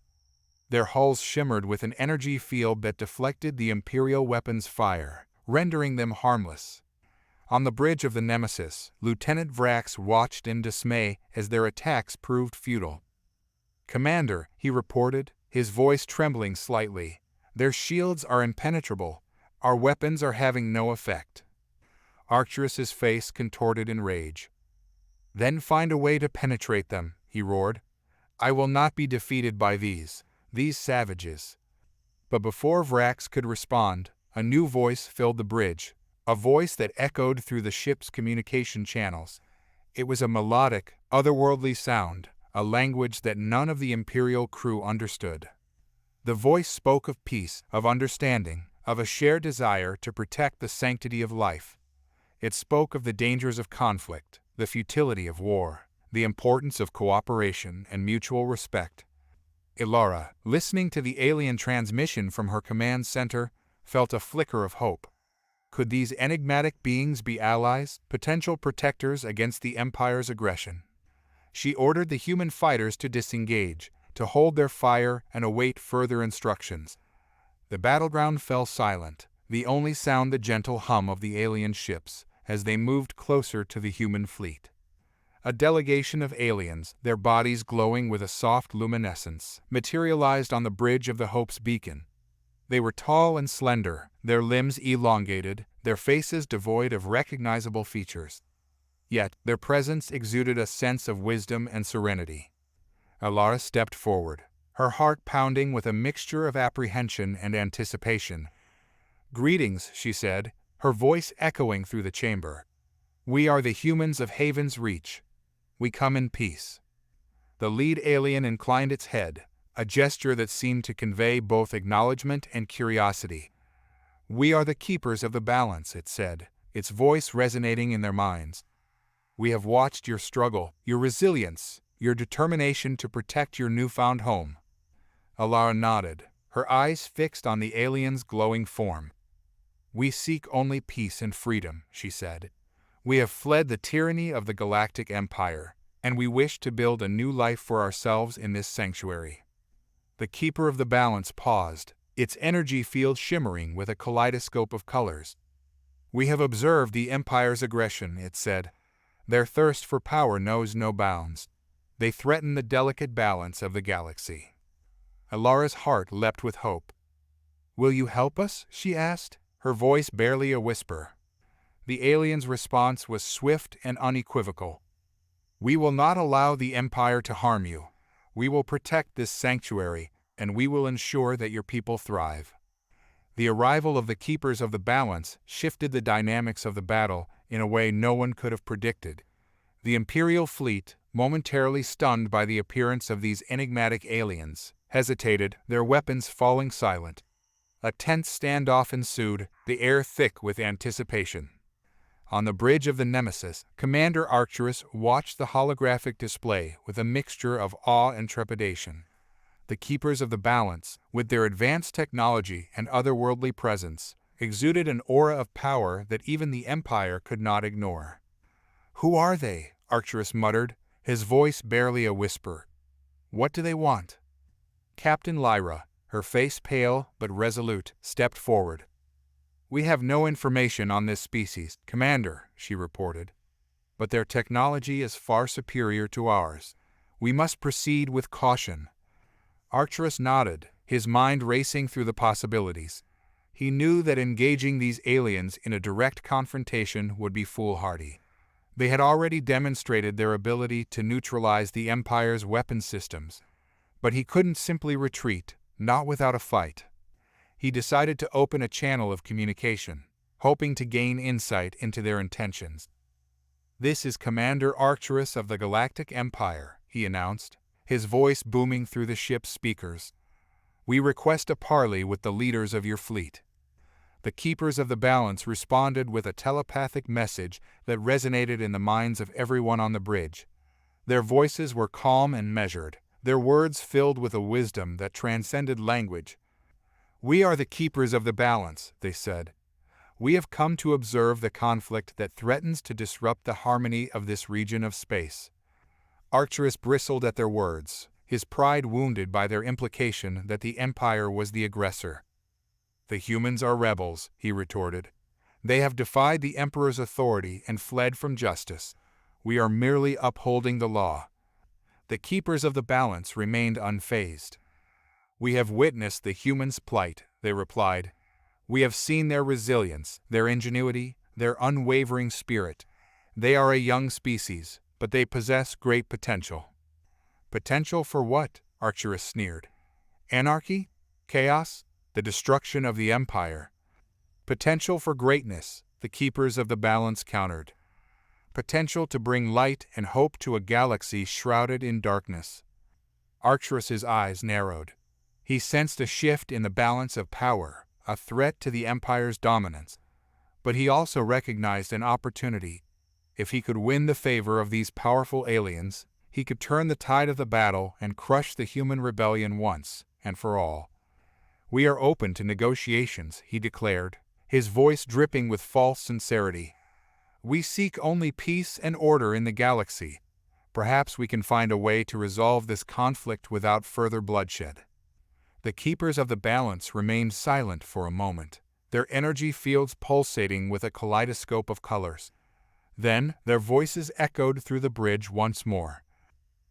Their hulls shimmered with an energy field that deflected the Imperial weapons' fire, rendering them harmless. On the bridge of the Nemesis, Lieutenant Vrax watched in dismay as their attacks proved futile. "Commander," he reported, his voice trembling slightly, "their shields are impenetrable. Our weapons are having no effect." Arcturus's face contorted in rage. "Then find a way to penetrate them," he roared. "I will not be defeated by these savages." But before Vrax could respond, a new voice filled the bridge, a voice that echoed through the ship's communication channels. It was a melodic, otherworldly sound, a language that none of the Imperial crew understood. The voice spoke of peace, of understanding, of a shared desire to protect the sanctity of life. It spoke of the dangers of conflict, the futility of war, the importance of cooperation and mutual respect. Elara, listening to the alien transmission from her command center, felt a flicker of hope. Could these enigmatic beings be allies, potential protectors against the Empire's aggression? She ordered the human fighters to disengage, to hold their fire and await further instructions. The battleground fell silent, the only sound the gentle hum of the alien ships as they moved closer to the human fleet. A delegation of aliens, their bodies glowing with a soft luminescence, materialized on the bridge of the Hope's beacon. They were tall and slender, their limbs elongated, their faces devoid of recognizable features. Yet, their presence exuded a sense of wisdom and serenity. Elara stepped forward, her heart pounding with a mixture of apprehension and anticipation. "Greetings," she said, her voice echoing through the chamber. "We are the humans of Haven's Reach. We come in peace." The lead alien inclined its head, a gesture that seemed to convey both acknowledgement and curiosity. "We are the keepers of the balance," it said, its voice resonating in their minds. "We have watched your struggle, your resilience, your determination to protect your newfound home." Elara nodded, her eyes fixed on the alien's glowing form. "We seek only peace and freedom," she said. "We have fled the tyranny of the Galactic Empire, and we wish to build a new life for ourselves in this sanctuary." The Keeper of the Balance paused, its energy field shimmering with a kaleidoscope of colors. "We have observed the Empire's aggression," it said. "Their thirst for power knows no bounds. They threaten the delicate balance of the galaxy." Elara's heart leapt with hope. "Will you help us?" she asked, her voice barely a whisper. The alien's response was swift and unequivocal. "We will not allow the Empire to harm you. We will protect this sanctuary, and we will ensure that your people thrive." The arrival of the Keepers of the Balance shifted the dynamics of the battle in a way no one could have predicted. The Imperial fleet, momentarily stunned by the appearance of these enigmatic aliens, hesitated, their weapons falling silent. A tense standoff ensued, the air thick with anticipation. On the bridge of the Nemesis, Commander Arcturus watched the holographic display with a mixture of awe and trepidation. The Keepers of the Balance, with their advanced technology and otherworldly presence, exuded an aura of power that even the Empire could not ignore. "Who are they?" Arcturus muttered, his voice barely a whisper. "What do they want?" Captain Lyra, her face pale but resolute, stepped forward. "We have no information on this species, Commander," she reported. "But their technology is far superior to ours. We must proceed with caution." Arcturus nodded, his mind racing through the possibilities. He knew that engaging these aliens in a direct confrontation would be foolhardy. They had already demonstrated their ability to neutralize the Empire's weapon systems. But he couldn't simply retreat, not without a fight. He decided to open a channel of communication, hoping to gain insight into their intentions. "This is Commander Arcturus of the Galactic Empire," he announced, his voice booming through the ship's speakers. "We request a parley with the leaders of your fleet." The Keepers of the Balance responded with a telepathic message that resonated in the minds of everyone on the bridge. Their voices were calm and measured, their words filled with a wisdom that transcended language. "We are the Keepers of the Balance," they said. "We have come to observe the conflict that threatens to disrupt the harmony of this region of space." Arcturus bristled at their words, his pride wounded by their implication that the Empire was the aggressor. "The humans are rebels," he retorted. "They have defied the Emperor's authority and fled from justice. We are merely upholding the law." The Keepers of the Balance remained unfazed. "We have witnessed the humans' plight," they replied. "We have seen their resilience, their ingenuity, their unwavering spirit. They are a young species, but they possess great potential." "Potential for what?" Arcturus sneered. "Anarchy? Chaos? The destruction of the Empire?" "Potential for greatness," the Keepers of the Balance countered. "Potential to bring light and hope to a galaxy shrouded in darkness." Arcturus's eyes narrowed. He sensed a shift in the balance of power, a threat to the Empire's dominance. But he also recognized an opportunity. If he could win the favor of these powerful aliens, he could turn the tide of the battle and crush the human rebellion once and for all. "We are open to negotiations," he declared, his voice dripping with false sincerity. "We seek only peace and order in the galaxy. Perhaps we can find a way to resolve this conflict without further bloodshed." The Keepers of the Balance remained silent for a moment, their energy fields pulsating with a kaleidoscope of colors. Then their voices echoed through the bridge once more.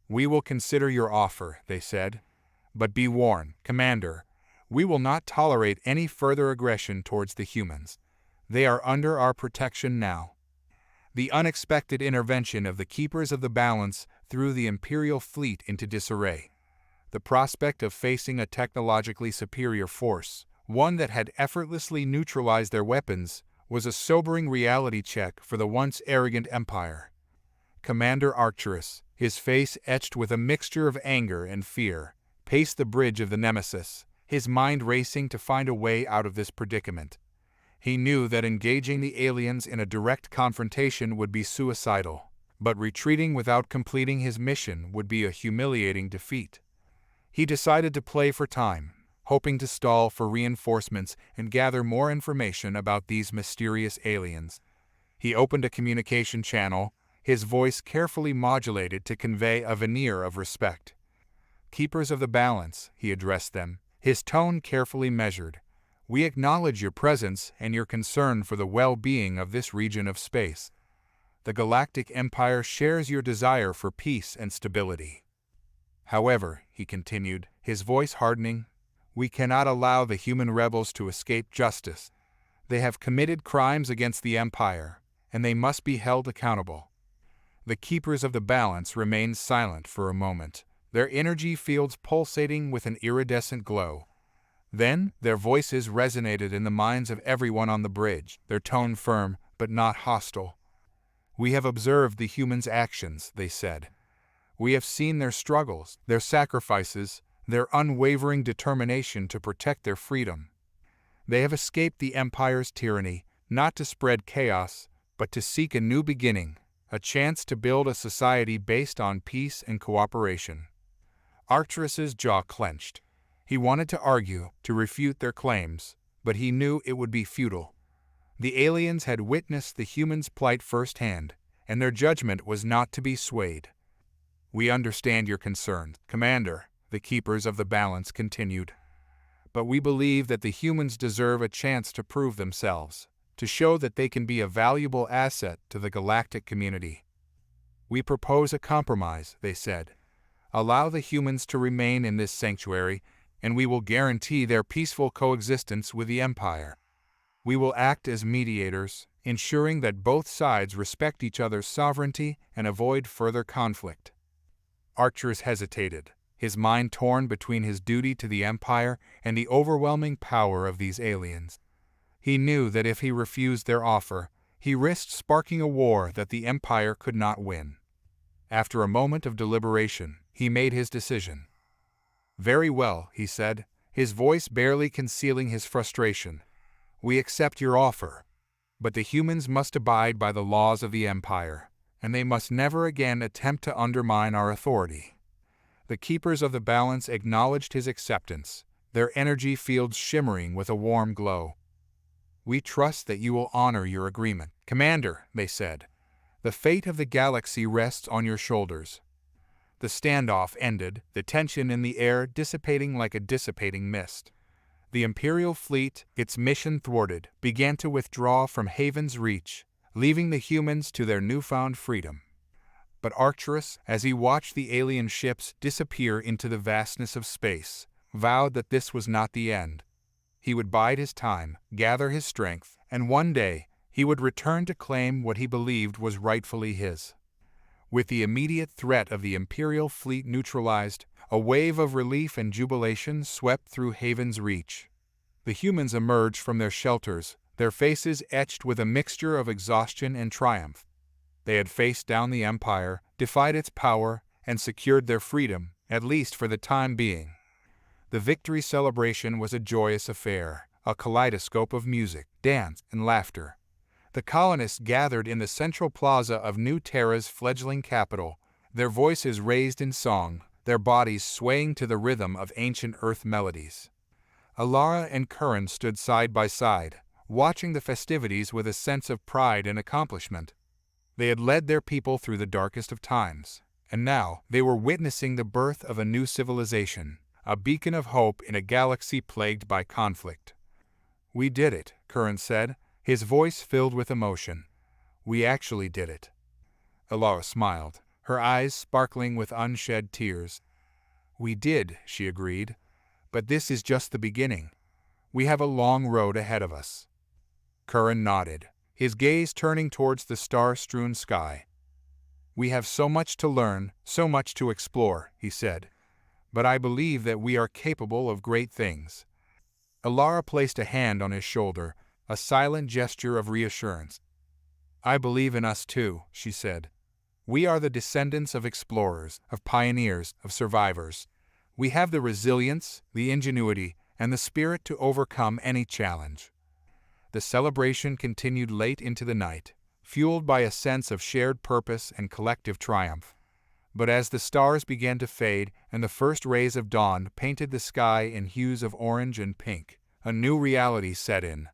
"We will consider your offer," they said. "But be warned, Commander, We will not tolerate any further aggression towards the humans. They are under our protection now. The unexpected intervention of the Keepers of the Balance threw the Imperial fleet into disarray. The prospect of facing a technologically superior force, one that had effortlessly neutralized their weapons, was a sobering reality check for the once arrogant Empire. Commander Arcturus, his face etched with a mixture of anger and fear, paced the bridge of the Nemesis, his mind racing to find a way out of this predicament. He knew that engaging the aliens in a direct confrontation would be suicidal, but retreating without completing his mission would be a humiliating defeat. He decided to play for time, hoping to stall for reinforcements and gather more information about these mysterious aliens. He opened a communication channel, his voice carefully modulated to convey a veneer of respect. "Keepers of the Balance," he addressed them, his tone carefully measured. "We acknowledge your presence and your concern for the well-being of this region of space. The Galactic Empire shares your desire for peace and stability. However," he continued, his voice hardening, "we cannot allow the human rebels to escape justice. They have committed crimes against the Empire, and they must be held accountable." The Keepers of the Balance remained silent for a moment, their energy fields pulsating with an iridescent glow. Then, their voices resonated in the minds of everyone on the bridge, their tone firm but not hostile. "We have observed the humans' actions," they said. "We have seen their struggles, their sacrifices, their unwavering determination to protect their freedom. They have escaped the Empire's tyranny, not to spread chaos, but to seek a new beginning, a chance to build a society based on peace and cooperation." Arcturus's jaw clenched. He wanted to argue, to refute their claims, but he knew it would be futile. The aliens had witnessed the humans' plight firsthand, and their judgment was not to be swayed. "We understand your concern, Commander," the Keepers of the Balance continued. "But we believe that the humans deserve a chance to prove themselves, to show that they can be a valuable asset to the galactic community. We propose a compromise," they said. "Allow the humans to remain in this sanctuary, and we will guarantee their peaceful coexistence with the Empire. We will act as mediators, ensuring that both sides respect each other's sovereignty and avoid further conflict." Arcturus hesitated, his mind torn between his duty to the Empire and the overwhelming power of these aliens. He knew that if he refused their offer, he risked sparking a war that the Empire could not win. After a moment of deliberation, he made his decision. "Very well," he said, his voice barely concealing his frustration. "We accept your offer. But the humans must abide by the laws of the Empire, and they must never again attempt to undermine our authority." The Keepers of the Balance acknowledged his acceptance, their energy fields shimmering with a warm glow. "We trust that you will honor your agreement, Commander," they said. "The fate of the galaxy rests on your shoulders." The standoff ended, the tension in the air dissipating like a dissipating mist. The Imperial fleet, its mission thwarted, began to withdraw from Haven's reach, leaving the humans to their newfound freedom. But Arcturus, as he watched the alien ships disappear into the vastness of space, vowed that this was not the end. He would bide his time, gather his strength, and one day he would return to claim what he believed was rightfully his. With the immediate threat of the Imperial fleet neutralized, a wave of relief and jubilation swept through Haven's reach. The humans emerged from their shelters, their faces etched with a mixture of exhaustion and triumph. They had faced down the Empire, defied its power, and secured their freedom, at least for the time being. The victory celebration was a joyous affair, a kaleidoscope of music, dance, and laughter. The colonists gathered in the central plaza of New Terra's fledgling capital, their voices raised in song, their bodies swaying to the rhythm of ancient Earth melodies. Elara and Kiran stood side by side, watching the festivities with a sense of pride and accomplishment. They had led their people through the darkest of times, and now they were witnessing the birth of a new civilization, a beacon of hope in a galaxy plagued by conflict. "We did it," Kiran said, his voice filled with emotion. "We actually did it." Elara smiled, her eyes sparkling with unshed tears. "We did," she agreed. But this is just the beginning. We have a long road ahead of us." Kiran nodded, his gaze turning towards the star-strewn sky. "We have so much to learn, so much to explore," he said. "But I believe that we are capable of great things." Elara placed a hand on his shoulder, a silent gesture of reassurance. "I believe in us too," she said. "We are the descendants of explorers, of pioneers, of survivors. We have the resilience, the ingenuity, and the spirit to overcome any challenge." The celebration continued late into the night, fueled by a sense of shared purpose and collective triumph. But as the stars began to fade and the first rays of dawn painted the sky in hues of orange and pink, a new reality set in.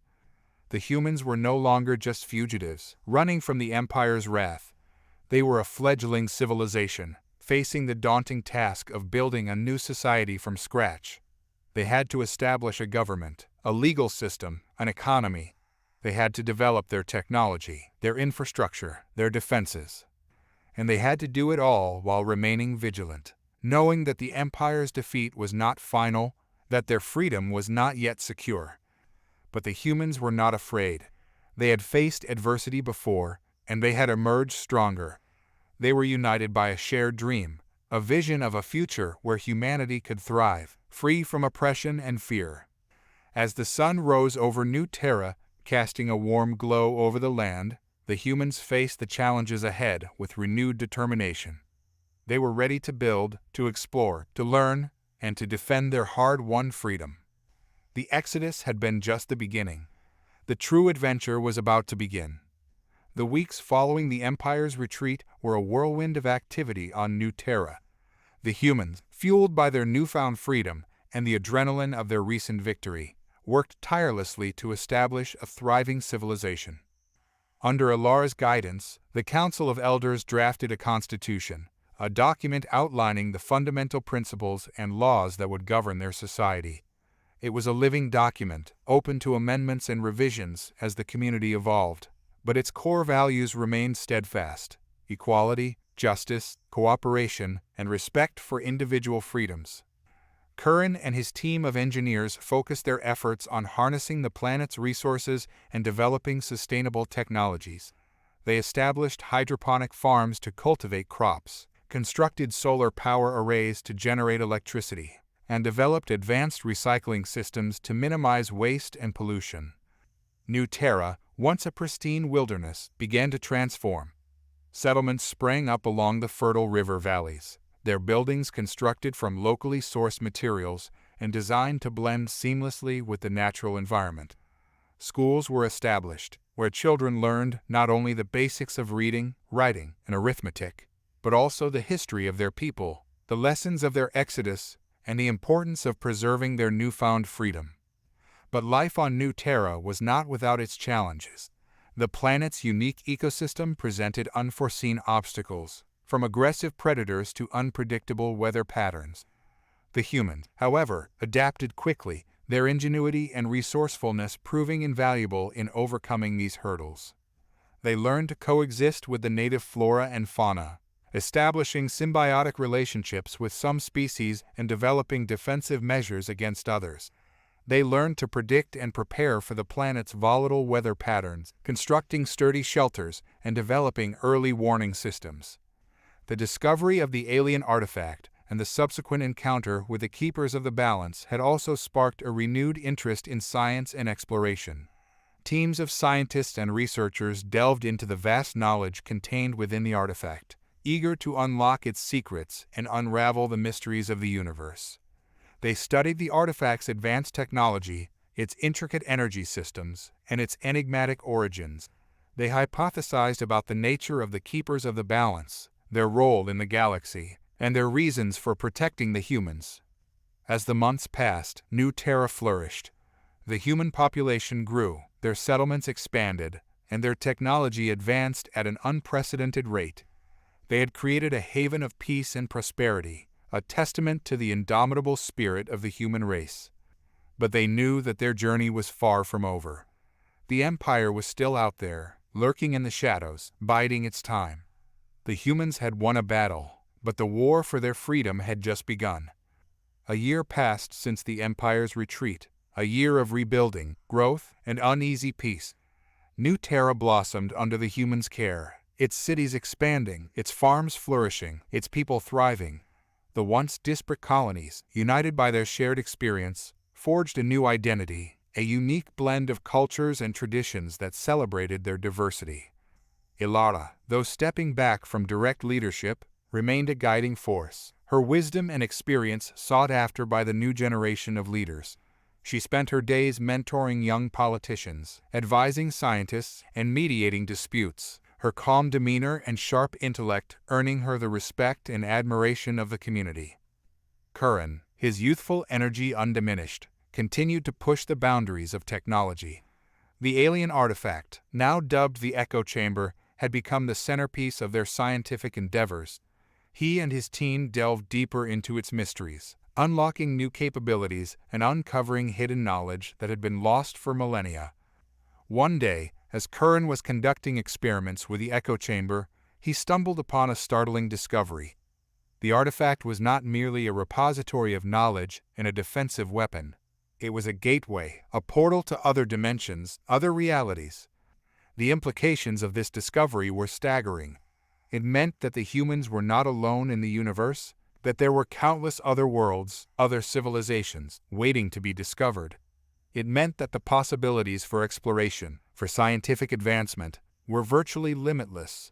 The humans were no longer just fugitives, running from the Empire's wrath. They were a fledgling civilization, facing the daunting task of building a new society from scratch. They had to establish a government, a legal system, an economy. They had to develop their technology, their infrastructure, their defenses. And they had to do it all while remaining vigilant, knowing that the Empire's defeat was not final, that their freedom was not yet secure. But the humans were not afraid. They had faced adversity before, and they had emerged stronger. They were united by a shared dream, a vision of a future where humanity could thrive, free from oppression and fear. As the sun rose over New Terra, casting a warm glow over the land, the humans faced the challenges ahead with renewed determination. They were ready to build, to explore, to learn, and to defend their hard-won freedom. The Exodus had been just the beginning. The true adventure was about to begin. The weeks following the Empire's retreat were a whirlwind of activity on New Terra. The humans, fueled by their newfound freedom and the adrenaline of their recent victory, worked tirelessly to establish a thriving civilization. Under Elara's guidance, the Council of Elders drafted a constitution, a document outlining the fundamental principles and laws that would govern their society. It was a living document, open to amendments and revisions as the community evolved, but its core values remained steadfast: equality, justice, cooperation, and respect for individual freedoms. Kiran and his team of engineers focused their efforts on harnessing the planet's resources and developing sustainable technologies. They established hydroponic farms to cultivate crops, constructed solar power arrays to generate electricity, and developed advanced recycling systems to minimize waste and pollution. New Terra, once a pristine wilderness, began to transform. Settlements sprang up along the fertile river valleys, their buildings constructed from locally sourced materials and designed to blend seamlessly with the natural environment. Schools were established, where children learned not only the basics of reading, writing, and arithmetic, but also the history of their people, the lessons of their exodus, and the importance of preserving their newfound freedom. But life on New Terra was not without its challenges. The planet's unique ecosystem presented unforeseen obstacles, from aggressive predators to unpredictable weather patterns. The humans, however, adapted quickly, their ingenuity and resourcefulness proving invaluable in overcoming these hurdles. They learned to coexist with the native flora and fauna, establishing symbiotic relationships with some species and developing defensive measures against others. They learned to predict and prepare for the planet's volatile weather patterns, constructing sturdy shelters and developing early warning systems. The discovery of the alien artifact and the subsequent encounter with the Keepers of the Balance had also sparked a renewed interest in science and exploration. Teams of scientists and researchers delved into the vast knowledge contained within the artifact, eager to unlock its secrets and unravel the mysteries of the universe. They studied the artifact's advanced technology, its intricate energy systems, and its enigmatic origins. They hypothesized about the nature of the Keepers of the Balance, their role in the galaxy, and their reasons for protecting the humans. As the months passed, New Terra flourished. The human population grew, their settlements expanded, and their technology advanced at an unprecedented rate. They had created a haven of peace and prosperity, a testament to the indomitable spirit of the human race. But they knew that their journey was far from over. The Empire was still out there, lurking in the shadows, biding its time. The humans had won a battle, but the war for their freedom had just begun. A year passed since the Empire's retreat, a year of rebuilding, growth, and uneasy peace. New Terra blossomed under the humans' care, its cities expanding, its farms flourishing, its people thriving. The once disparate colonies, united by their shared experience, forged a new identity, a unique blend of cultures and traditions that celebrated their diversity. Elara, though stepping back from direct leadership, remained a guiding force, her wisdom and experience sought after by the new generation of leaders. She spent her days mentoring young politicians, advising scientists, and mediating disputes, her calm demeanor and sharp intellect earning her the respect and admiration of the community. Kiran, his youthful energy undiminished, continued to push the boundaries of technology. The alien artifact, now dubbed the Echo Chamber, had become the centerpiece of their scientific endeavors. He and his team delved deeper into its mysteries, unlocking new capabilities and uncovering hidden knowledge that had been lost for millennia. One day, as Kiran was conducting experiments with the Echo Chamber, he stumbled upon a startling discovery. The artifact was not merely a repository of knowledge and a defensive weapon. It was a gateway, a portal to other dimensions, other realities. The implications of this discovery were staggering. It meant that the humans were not alone in the universe, that there were countless other worlds, other civilizations, waiting to be discovered. It meant that the possibilities for exploration, for scientific advancement, were virtually limitless.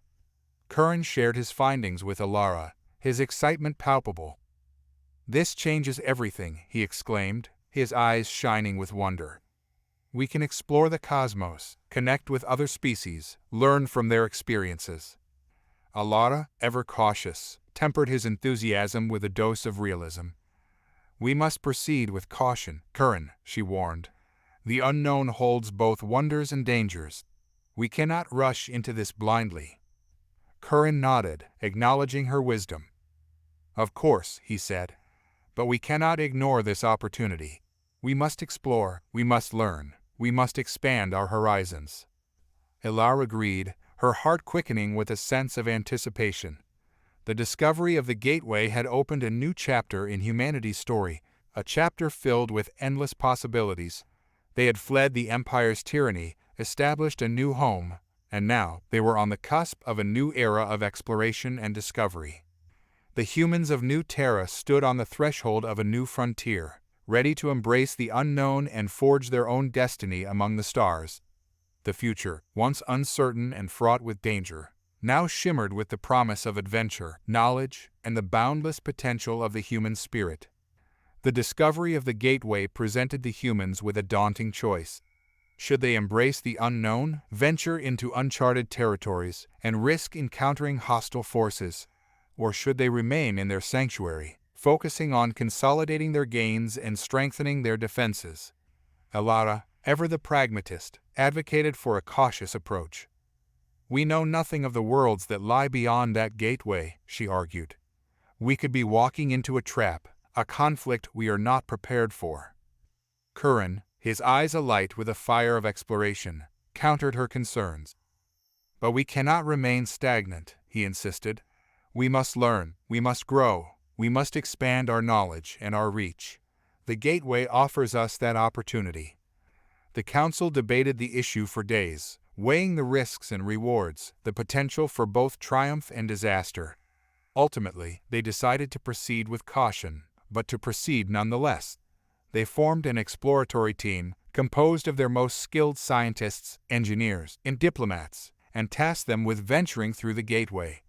Kiran shared his findings with Elara, his excitement palpable. "This changes everything," he exclaimed, his eyes shining with wonder. "We can explore the cosmos, connect with other species, learn from their experiences." Elara, ever cautious, tempered his enthusiasm with a dose of realism. "We must proceed with caution, Kiran," she warned. "The unknown holds both wonders and dangers. We cannot rush into this blindly." Kiran nodded, acknowledging her wisdom. "Of course," he said, "but we cannot ignore this opportunity. We must explore, we must learn, we must expand our horizons." Elara agreed, her heart quickening with a sense of anticipation. The discovery of the gateway had opened a new chapter in humanity's story, a chapter filled with endless possibilities. They had fled the Empire's tyranny, established a new home, and now they were on the cusp of a new era of exploration and discovery. The humans of New Terra stood on the threshold of a new frontier, ready to embrace the unknown and forge their own destiny among the stars. The future, once uncertain and fraught with danger, now shimmered with the promise of adventure, knowledge, and the boundless potential of the human spirit. The discovery of the gateway presented the humans with a daunting choice. Should they embrace the unknown, venture into uncharted territories, and risk encountering hostile forces? Or should they remain in their sanctuary, focusing on consolidating their gains and strengthening their defenses? Elara, ever the pragmatist, advocated for a cautious approach. "We know nothing of the worlds that lie beyond that gateway," she argued. "We could be walking into a trap, a conflict we are not prepared for." Kiran, his eyes alight with a fire of exploration, countered her concerns. "But we cannot remain stagnant," he insisted. "We must learn, we must grow, we must expand our knowledge and our reach. The gateway offers us that opportunity." The council debated the issue for days, weighing the risks and rewards, the potential for both triumph and disaster. Ultimately, they decided to proceed with caution, but to proceed nonetheless. They formed an exploratory team composed of their most skilled scientists, engineers, and diplomats, and tasked them with venturing through the gateway.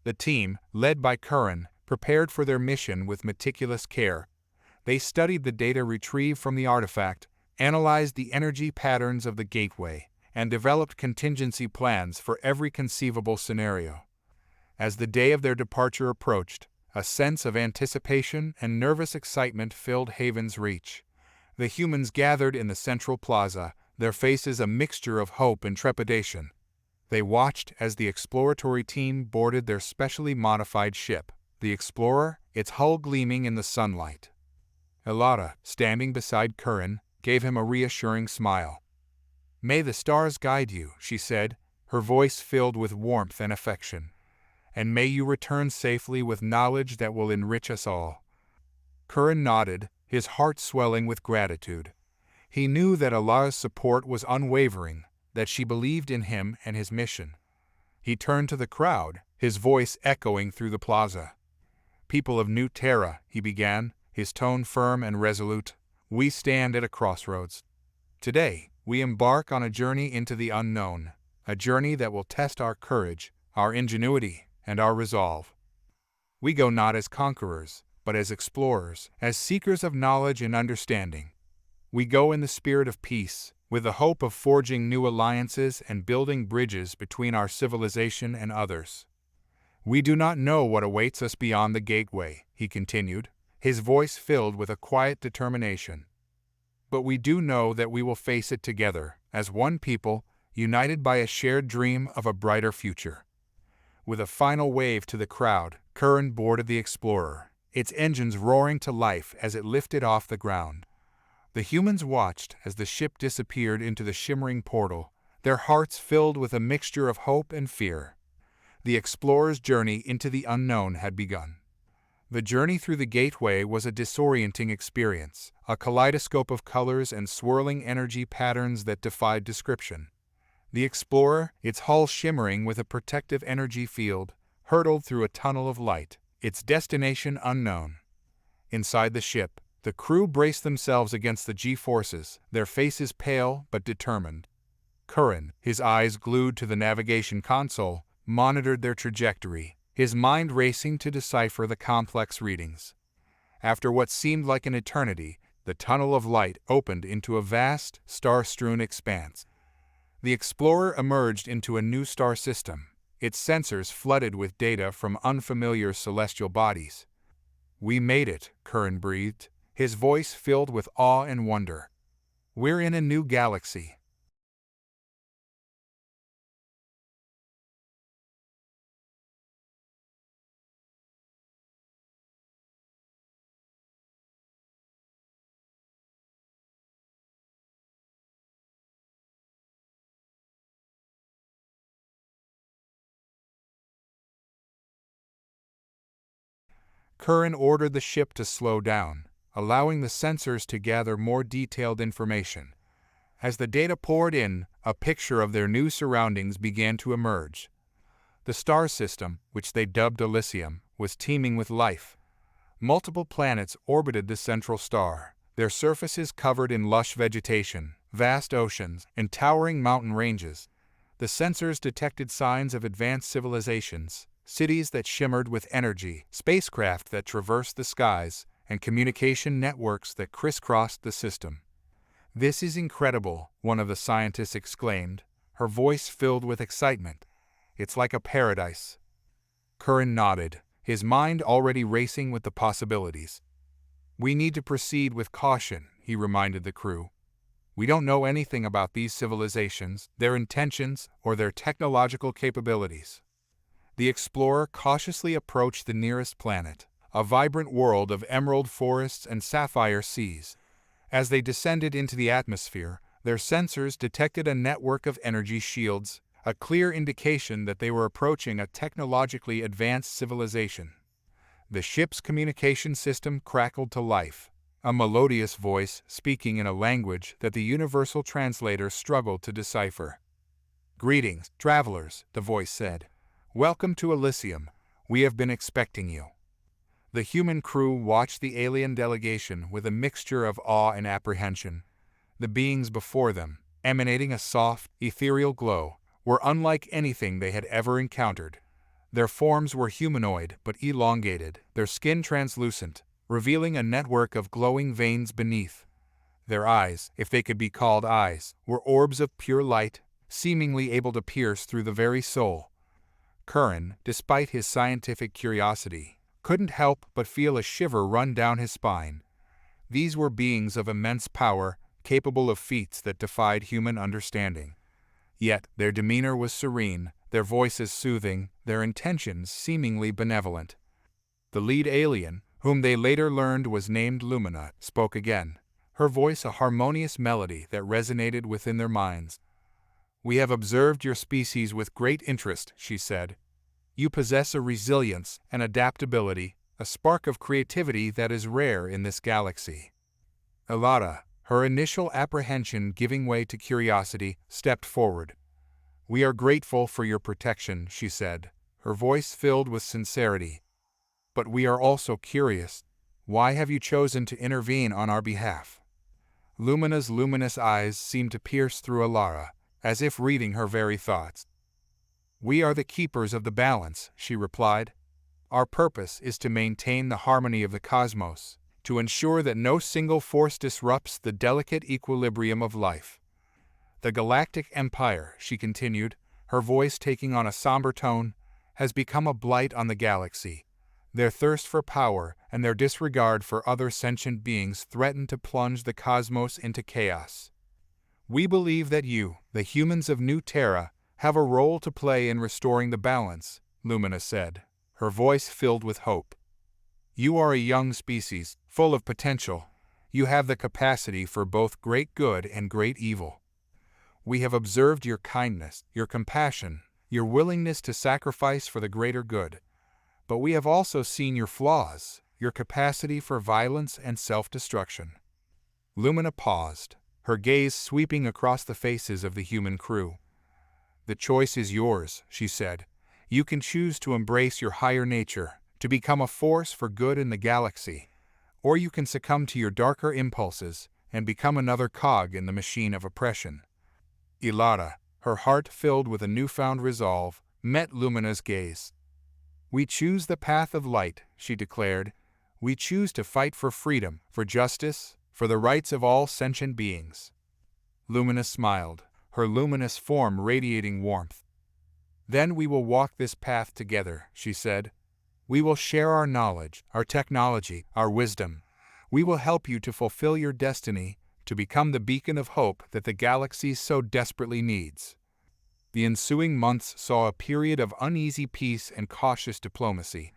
The team, led by Kiran, prepared for their mission with meticulous care. They studied the data retrieved from the artifact, analyzed the energy patterns of the gateway, and developed contingency plans for every conceivable scenario. As the day of their departure approached, a sense of anticipation and nervous excitement filled Haven's Reach. The humans gathered in the central plaza, their faces a mixture of hope and trepidation. They watched as the exploratory team boarded their specially modified ship, the Explorer, its hull gleaming in the sunlight. Elara, standing beside Kiran, gave him a reassuring smile. "May the stars guide you," she said, her voice filled with warmth and affection. "And may you return safely with knowledge that will enrich us all." Kiran nodded, his heart swelling with gratitude. He knew that Elara's support was unwavering, that she believed in him and his mission. He turned to the crowd, his voice echoing through the plaza. "People of New Terra," he began, his tone firm and resolute, "we stand at a crossroads. Today, we embark on a journey into the unknown, a journey that will test our courage, our ingenuity, and our resolve. We go not as conquerors, but as explorers, as seekers of knowledge and understanding. We go in the spirit of peace, with the hope of forging new alliances and building bridges between our civilization and others. We do not know what awaits us beyond the gateway," he continued, his voice filled with a quiet determination. "But we do know that we will face it together, as one people, united by a shared dream of a brighter future." With a final wave to the crowd, Kiran boarded the Explorer, its engines roaring to life as it lifted off the ground. The humans watched as the ship disappeared into the shimmering portal, their hearts filled with a mixture of hope and fear. The explorer's journey into the unknown had begun. The journey through the gateway was a disorienting experience, a kaleidoscope of colors and swirling energy patterns that defied description. The explorer, its hull shimmering with a protective energy field, hurtled through a tunnel of light, its destination unknown. Inside the ship, the crew braced themselves against the G-forces, their faces pale but determined. Kiran, his eyes glued to the navigation console, monitored their trajectory, his mind racing to decipher the complex readings. After what seemed like an eternity, the tunnel of light opened into a vast, star-strewn expanse. The explorer emerged into a new star system, its sensors flooded with data from unfamiliar celestial bodies. "We made it," Kiran breathed, his voice filled with awe and wonder. "We're in a new galaxy." Kiran ordered the ship to slow down, allowing the sensors to gather more detailed information. As the data poured in, a picture of their new surroundings began to emerge. The star system, which they dubbed Elysium, was teeming with life. Multiple planets orbited the central star, their surfaces covered in lush vegetation, vast oceans, and towering mountain ranges. The sensors detected signs of advanced civilizations, cities that shimmered with energy, spacecraft that traversed the skies, and communication networks that crisscrossed the system. "This is incredible," one of the scientists exclaimed, her voice filled with excitement. "It's like a paradise." Kiran nodded, his mind already racing with the possibilities. "We need to proceed with caution," he reminded the crew. "We don't know anything about these civilizations, their intentions, or their technological capabilities." The explorer cautiously approached the nearest planet, a vibrant world of emerald forests and sapphire seas. As they descended into the atmosphere, their sensors detected a network of energy shields, a clear indication that they were approaching a technologically advanced civilization. The ship's communication system crackled to life, a melodious voice speaking in a language that the universal translator struggled to decipher. "Greetings, travelers," the voice said. "Welcome to Elysium. We have been expecting you." The human crew watched the alien delegation with a mixture of awe and apprehension. The beings before them, emanating a soft, ethereal glow, were unlike anything they had ever encountered. Their forms were humanoid but elongated, their skin translucent, revealing a network of glowing veins beneath. Their eyes, if they could be called eyes, were orbs of pure light, seemingly able to pierce through the very soul. Kiran, despite his scientific curiosity, couldn't help but feel a shiver run down his spine. These were beings of immense power, capable of feats that defied human understanding. Yet their demeanor was serene, their voices soothing, their intentions seemingly benevolent. The lead alien, whom they later learned was named Lumina, spoke again, her voice a harmonious melody that resonated within their minds. "We have observed your species with great interest," she said. "You possess a resilience, an adaptability, a spark of creativity that is rare in this galaxy. Elara, her initial apprehension giving way to curiosity, stepped forward. "We are grateful for your protection," she said, her voice filled with sincerity. "But we are also curious. Why have you chosen to intervene on our behalf?" Lumina's luminous eyes seemed to pierce through Elara, as if reading her very thoughts. "We are the keepers of the balance," she replied. "Our purpose is to maintain the harmony of the cosmos, to ensure that no single force disrupts the delicate equilibrium of life. The Galactic Empire," she continued, her voice taking on a somber tone, "has become a blight on the galaxy. Their thirst for power and their disregard for other sentient beings threaten to plunge the cosmos into chaos. We believe that you, the humans of New Terra, have a role to play in restoring the balance," Lumina said, her voice filled with hope. "You are a young species, full of potential. You have the capacity for both great good and great evil. We have observed your kindness, your compassion, your willingness to sacrifice for the greater good. But we have also seen your flaws, your capacity for violence and self-destruction." Lumina paused, her gaze sweeping across the faces of the human crew. "The choice is yours," she said. "You can choose to embrace your higher nature, to become a force for good in the galaxy, or you can succumb to your darker impulses and become another cog in the machine of oppression." Elara, her heart filled with a newfound resolve, met Lumina's gaze. "We choose the path of light," she declared. "We choose to fight for freedom, for justice, for the rights of all sentient beings." Lumina smiled, her luminous form radiating warmth. "Then we will walk this path together," she said. "We will share our knowledge, our technology, our wisdom. We will help you to fulfill your destiny, to become the beacon of hope that the galaxy so desperately needs." The ensuing months saw a period of uneasy peace and cautious diplomacy.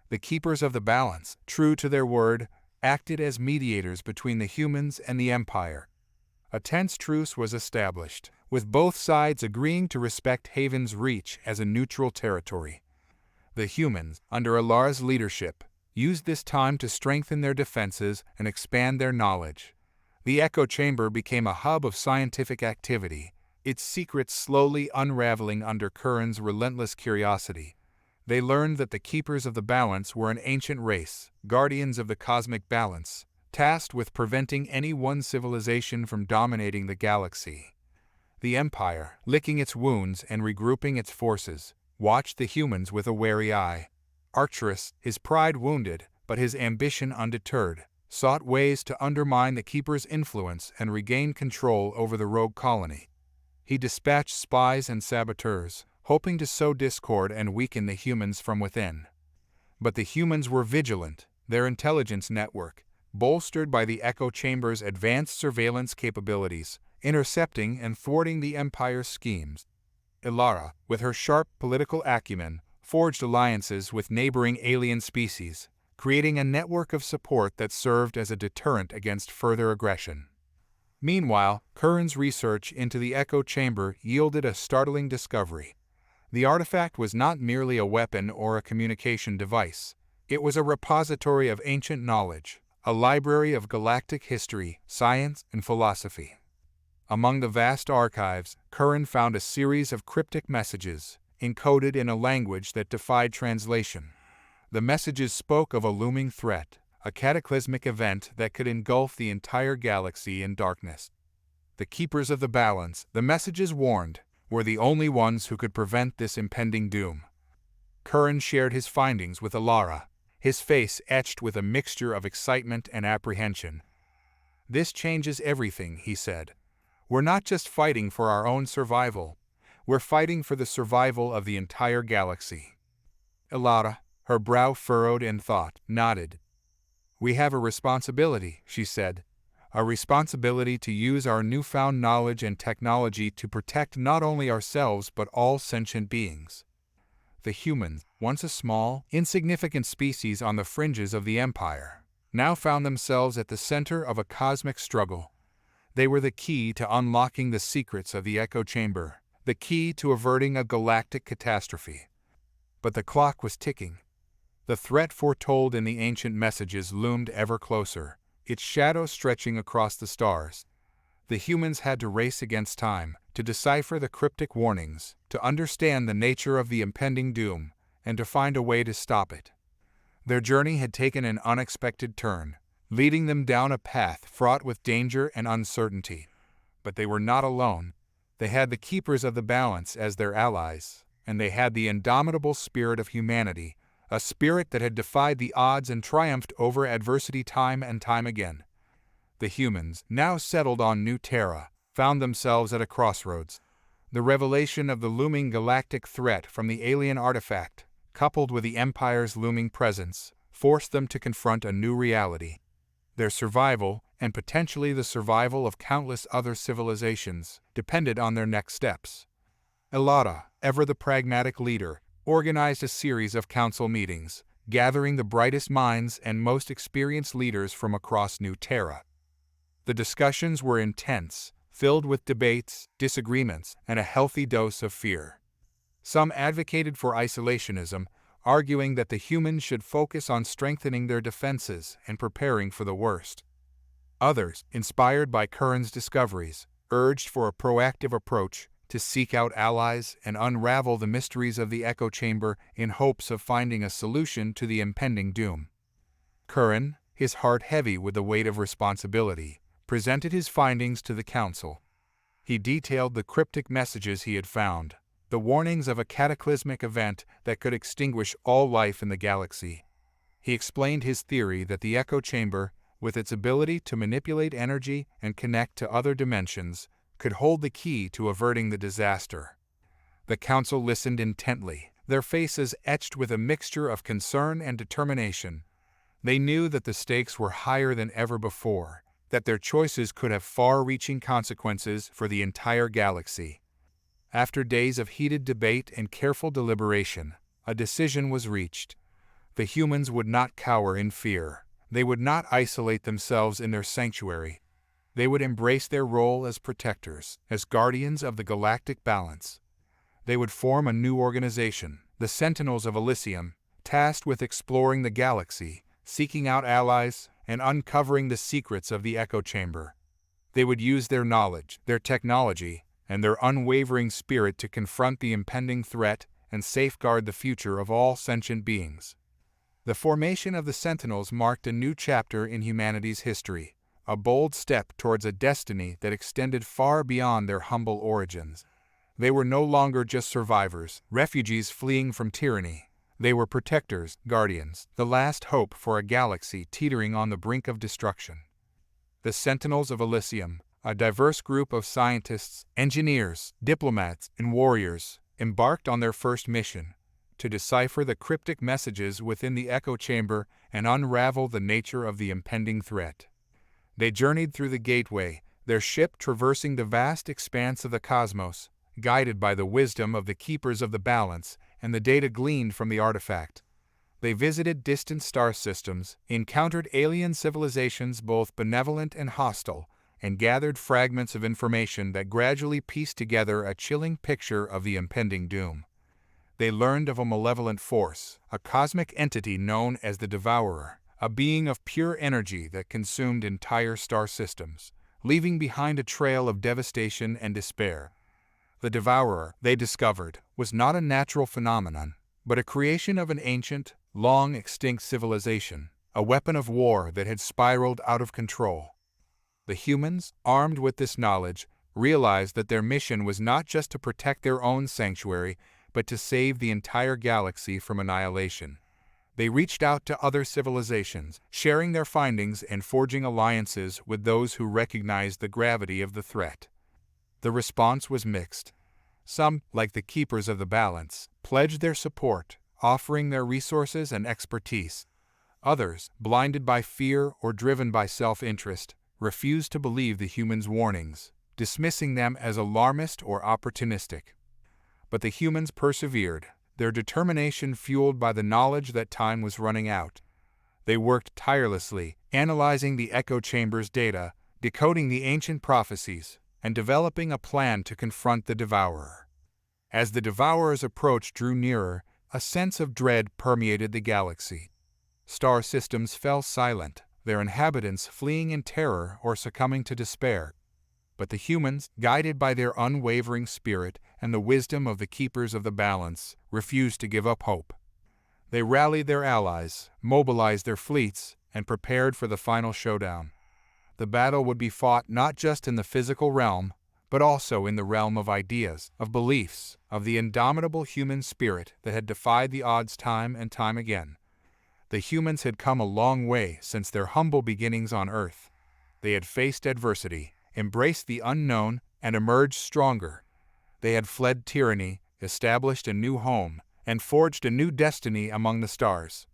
The keepers of the balance, true to their word, acted as mediators between the humans and the Empire. A tense truce was established, with both sides agreeing to respect Haven's reach as a neutral territory. The humans, under Elara's leadership, used this time to strengthen their defenses and expand their knowledge. The echo chamber became a hub of scientific activity, its secrets slowly unraveling under Kiran's relentless curiosity. They learned that the keepers of the balance were an ancient race, guardians of the cosmic balance, tasked with preventing any one civilization from dominating the galaxy. The Empire, licking its wounds and regrouping its forces, watched the humans with a wary eye. Arcturus, his pride wounded, but his ambition undeterred, sought ways to undermine the Keeper's influence and regain control over the rogue colony. He dispatched spies and saboteurs, hoping to sow discord and weaken the humans from within. But the humans were vigilant, their intelligence network, bolstered by the echo chamber's advanced surveillance capabilities, intercepting and thwarting the Empire's schemes. Elara, with her sharp political acumen, forged alliances with neighboring alien species, creating a network of support that served as a deterrent against further aggression. Meanwhile, Kiran's research into the echo chamber yielded a startling discovery. The artifact was not merely a weapon or a communication device. It was a repository of ancient knowledge, a library of galactic history, science, and philosophy. Among the vast archives, Kiran found a series of cryptic messages, encoded in a language that defied translation. The messages spoke of a looming threat, a cataclysmic event that could engulf the entire galaxy in darkness. The keepers of the balance, the messages warned, were the only ones who could prevent this impending doom. Kiran shared his findings with Elara, his face etched with a mixture of excitement and apprehension. "This changes everything," he said. "We're not just fighting for our own survival. We're fighting for the survival of the entire galaxy." Elara, her brow furrowed in thought, nodded. "We have a responsibility," she said. "A responsibility to use our newfound knowledge and technology to protect not only ourselves but all sentient beings." The humans, once a small, insignificant species on the fringes of the Empire, now found themselves at the center of a cosmic struggle. They were the key to unlocking the secrets of the echo chamber, the key to averting a galactic catastrophe. But the clock was ticking. The threat foretold in the ancient messages loomed ever closer, its shadow stretching across the stars. The humans had to race against time, to decipher the cryptic warnings, to understand the nature of the impending doom, and to find a way to stop it. Their journey had taken an unexpected turn, leading them down a path fraught with danger and uncertainty. But they were not alone. They had the keepers of the balance as their allies, and they had the indomitable spirit of humanity, a spirit that had defied the odds and triumphed over adversity time and time again. The humans, now settled on New Terra, found themselves at a crossroads. The revelation of the looming galactic threat from the alien artifact, coupled with the Empire's looming presence, forced them to confront a new reality. Their survival, and potentially the survival of countless other civilizations, depended on their next steps. Elara, ever the pragmatic leader, organized a series of council meetings, gathering the brightest minds and most experienced leaders from across New Terra. The discussions were intense, filled with debates, disagreements, and a healthy dose of fear. Some advocated for isolationism, arguing that the humans should focus on strengthening their defenses and preparing for the worst. Others, inspired by Kiran's discoveries, urged for a proactive approach to seek out allies and unravel the mysteries of the echo chamber in hopes of finding a solution to the impending doom. Kiran, his heart heavy with the weight of responsibility, presented his findings to the council. He detailed the cryptic messages he had found, the warnings of a cataclysmic event that could extinguish all life in the galaxy. He explained his theory that the echo chamber, with its ability to manipulate energy and connect to other dimensions, could hold the key to averting the disaster. The council listened intently, their faces etched with a mixture of concern and determination. They knew that the stakes were higher than ever before, that their choices could have far-reaching consequences for the entire galaxy. After days of heated debate and careful deliberation, a decision was reached. The humans would not cower in fear. They would not isolate themselves in their sanctuary. They would embrace their role as protectors, as guardians of the galactic balance. They would form a new organization, the Sentinels of Elysium, tasked with exploring the galaxy, seeking out allies, and uncovering the secrets of the echo chamber. They would use their knowledge, their technology, and their unwavering spirit to confront the impending threat and safeguard the future of all sentient beings. The formation of the Sentinels marked a new chapter in humanity's history, a bold step towards a destiny that extended far beyond their humble origins. They were no longer just survivors, refugees fleeing from tyranny. They were protectors, guardians, the last hope for a galaxy teetering on the brink of destruction. The Sentinels of Elysium, a diverse group of scientists, engineers, diplomats, and warriors, embarked on their first mission, to decipher the cryptic messages within the echo chamber and unravel the nature of the impending threat. They journeyed through the gateway, their ship traversing the vast expanse of the cosmos, guided by the wisdom of the keepers of the balance and the data gleaned from the artifact. They visited distant star systems, encountered alien civilizations both benevolent and hostile, and gathered fragments of information that gradually pieced together a chilling picture of the impending doom. They learned of a malevolent force, a cosmic entity known as the Devourer, a being of pure energy that consumed entire star systems, leaving behind a trail of devastation and despair. The Devourer, they discovered, was not a natural phenomenon, but a creation of an ancient, long-extinct civilization, a weapon of war that had spiraled out of control. The humans, armed with this knowledge, realized that their mission was not just to protect their own sanctuary, but to save the entire galaxy from annihilation. They reached out to other civilizations, sharing their findings and forging alliances with those who recognized the gravity of the threat. The response was mixed. Some, like the Keepers of the Balance, pledged their support, offering their resources and expertise. Others, blinded by fear or driven by self-interest, refused to believe the humans' warnings, dismissing them as alarmist or opportunistic. But the humans persevered, their determination fueled by the knowledge that time was running out. They worked tirelessly, analyzing the echo chamber's data, decoding the ancient prophecies, and developing a plan to confront the Devourer. As the Devourer's approach drew nearer, A sense of dread permeated the galaxy. Star systems fell silent, their inhabitants fleeing in terror or succumbing to despair. But the humans, guided by their unwavering spirit and the wisdom of the keepers of the balance, refused to give up hope. They rallied their allies, mobilized their fleets, and prepared for the final showdown. The battle would be fought not just in the physical realm, but also in the realm of ideas, of beliefs, of the indomitable human spirit that had defied the odds time and time again. The humans had come a long way since their humble beginnings on Earth. They had faced adversity, embraced the unknown, and emerged stronger. They had fled tyranny, established a new home, and forged a new destiny among the stars.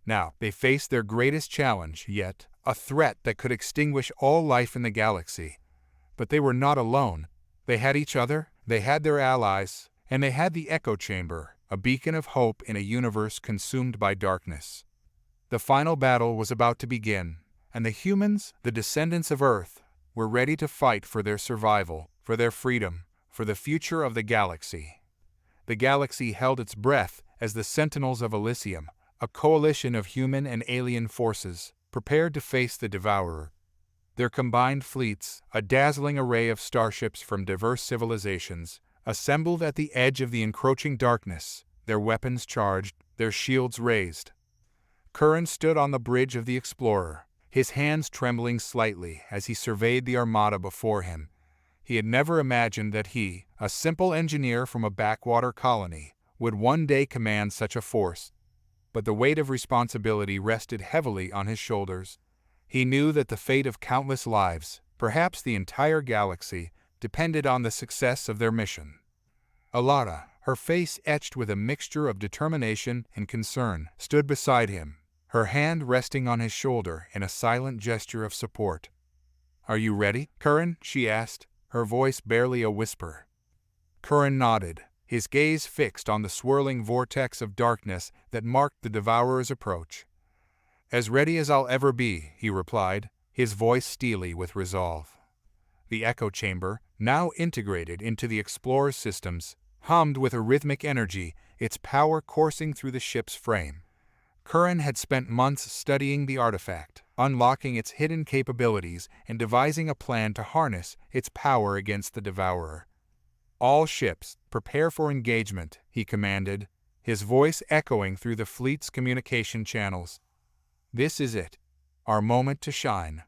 Now, they faced their greatest challenge yet, a threat that could extinguish all life in the galaxy. But they were not alone. They had each other, they had their allies, and they had the echo chamber, a beacon of hope in a universe consumed by darkness. The final battle was about to begin, and the humans, the descendants of Earth, were ready to fight for their survival, for their freedom, for the future of the galaxy. The galaxy held its breath as the Sentinels of Elysium, a coalition of human and alien forces, prepared to face the Devourer. Their combined fleets, a dazzling array of starships from diverse civilizations, assembled at the edge of the encroaching darkness, their weapons charged, their shields raised. Kiran stood on the bridge of the Explorer, his hands trembling slightly as he surveyed the armada before him. He had never imagined that he, a simple engineer from a backwater colony, would one day command such a force. But the weight of responsibility rested heavily on his shoulders. He knew that the fate of countless lives, perhaps the entire galaxy, depended on the success of their mission. Elara, her face etched with a mixture of determination and concern, stood beside him, her hand resting on his shoulder in a silent gesture of support. "Are you ready, Kiran?" she asked, her voice barely a whisper. Kiran nodded, his gaze fixed on the swirling vortex of darkness that marked the Devourer's approach. "As ready as I'll ever be," he replied, his voice steely with resolve. The echo chamber, now integrated into the Explorer's systems, hummed with a rhythmic energy, its power coursing through the ship's frame. Kiran had spent months studying the artifact, unlocking its hidden capabilities and devising a plan to harness its power against the Devourer. "All ships, prepare for engagement," he commanded, his voice echoing through the fleet's communication channels. "This is it, our moment to shine."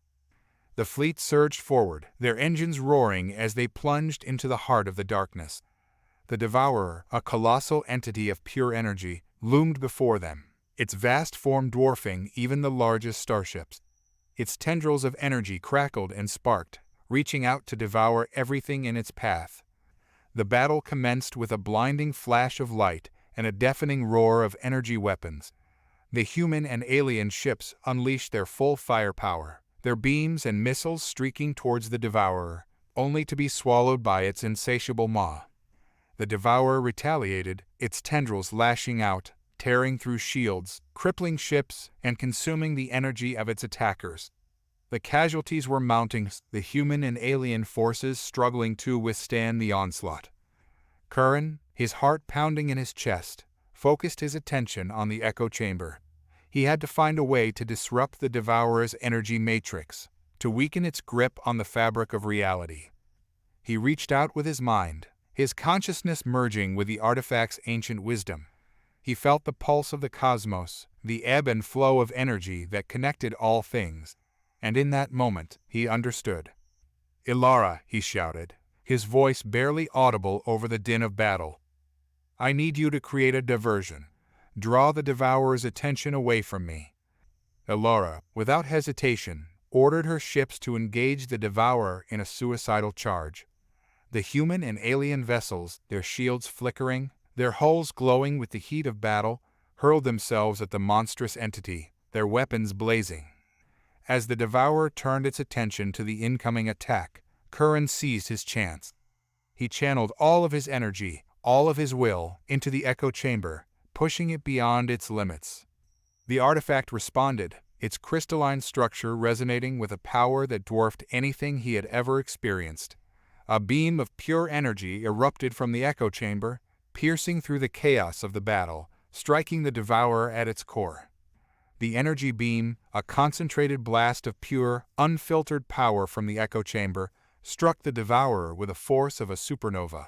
The fleet surged forward, their engines roaring as they plunged into the heart of the darkness. The Devourer, a colossal entity of pure energy, loomed before them, its vast form dwarfing even the largest starships. Its tendrils of energy crackled and sparked, reaching out to devour everything in its path. The battle commenced with a blinding flash of light and a deafening roar of energy weapons. The human and alien ships unleashed their full firepower, their beams and missiles streaking towards the Devourer, only to be swallowed by its insatiable maw. The Devourer retaliated, its tendrils lashing out, tearing through shields, crippling ships, and consuming the energy of its attackers. The casualties were mounting, the human and alien forces struggling to withstand the onslaught. Kiran, his heart pounding in his chest, focused his attention on the echo chamber. He had to find a way to disrupt the Devourer's energy matrix, to weaken its grip on the fabric of reality. He reached out with his mind, his consciousness merging with the artifact's ancient wisdom. He felt the pulse of the cosmos, the ebb and flow of energy that connected all things. And in that moment, he understood. "Elara," he shouted, his voice barely audible over the din of battle. "I need you to create a diversion. Draw the Devourer's attention away from me." Elara, without hesitation, ordered her ships to engage the Devourer in a suicidal charge. The human and alien vessels, their shields flickering, their hulls glowing with the heat of battle, hurled themselves at the monstrous entity, their weapons blazing. As the Devourer turned its attention to the incoming attack, Kiran seized his chance. He channeled all of his energy, all of his will, into the echo chamber, pushing it beyond its limits. The artifact responded, its crystalline structure resonating with a power that dwarfed anything he had ever experienced. A beam of pure energy erupted from the echo chamber, piercing through the chaos of the battle, striking the devourer at its core. The energy beam, a concentrated blast of pure, unfiltered power from the echo chamber, struck the devourer with the force of a supernova.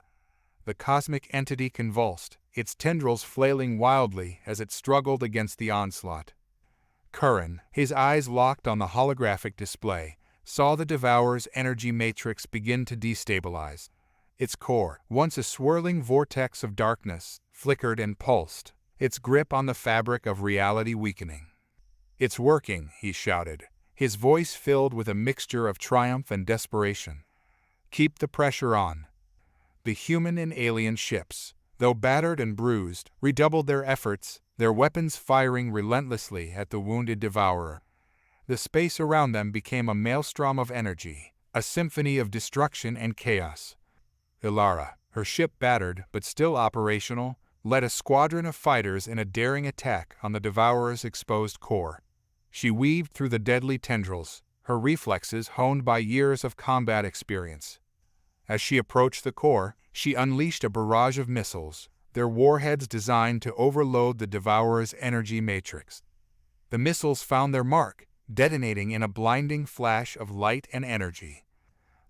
The cosmic entity convulsed, its tendrils flailing wildly as it struggled against the onslaught. Kiran, his eyes locked on the holographic display, saw the devourer's energy matrix begin to destabilize. Its core, once a swirling vortex of darkness, flickered and pulsed, its grip on the fabric of reality weakening. "It's working," he shouted, his voice filled with a mixture of triumph and desperation. "Keep the pressure on." The human and alien ships, though battered and bruised, redoubled their efforts, their weapons firing relentlessly at the wounded devourer. The space around them became a maelstrom of energy, a symphony of destruction and chaos. Elara, her ship battered but still operational, led a squadron of fighters in a daring attack on the devourer's exposed core. She weaved through the deadly tendrils, her reflexes honed by years of combat experience. As she approached the core, she unleashed a barrage of missiles, their warheads designed to overload the devourer's energy matrix. The missiles found their mark, detonating in a blinding flash of light and energy.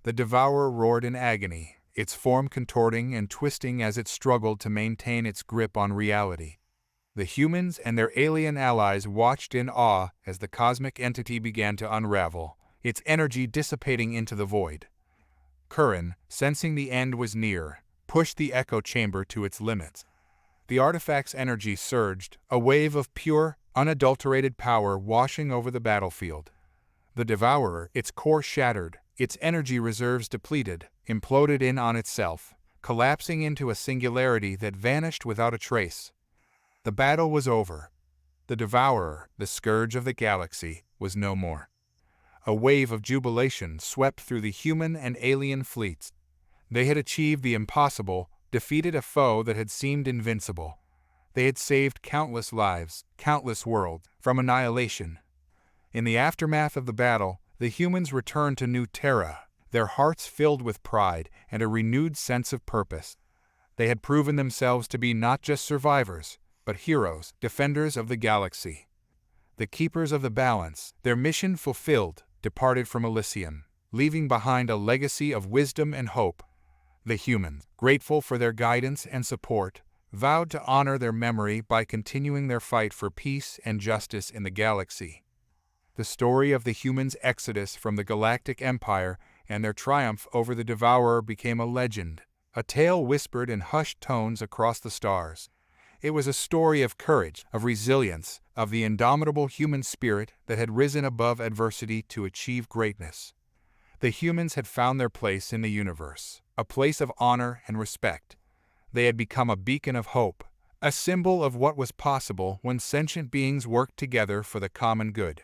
The devourer roared in agony, its form contorting and twisting as it struggled to maintain its grip on reality. The humans and their alien allies watched in awe as the cosmic entity began to unravel, its energy dissipating into the void. Kiran, sensing the end was near, pushed the echo chamber to its limits. The artifact's energy surged, a wave of pure, unadulterated power washing over the battlefield. The devourer, its core shattered, its energy reserves depleted, imploded in on itself, collapsing into a singularity that vanished without a trace. The battle was over. The devourer, the scourge of the galaxy, was no more. A wave of jubilation swept through the human and alien fleets. They had achieved the impossible, defeated a foe that had seemed invincible. They had saved countless lives, countless worlds, from annihilation. In the aftermath of the battle, the humans returned to New Terra, their hearts filled with pride and a renewed sense of purpose. They had proven themselves to be not just survivors, but heroes, defenders of the galaxy. The keepers of the balance, their mission fulfilled, departed from Elysium, leaving behind a legacy of wisdom and hope. The humans, grateful for their guidance and support, vowed to honor their memory by continuing their fight for peace and justice in the galaxy. The story of the humans' exodus from the Galactic Empire and their triumph over the Devourer became a legend, a tale whispered in hushed tones across the stars. It was a story of courage, of resilience, of the indomitable human spirit that had risen above adversity to achieve greatness. The humans had found their place in the universe, a place of honor and respect. They had become a beacon of hope, a symbol of what was possible when sentient beings worked together for the common good.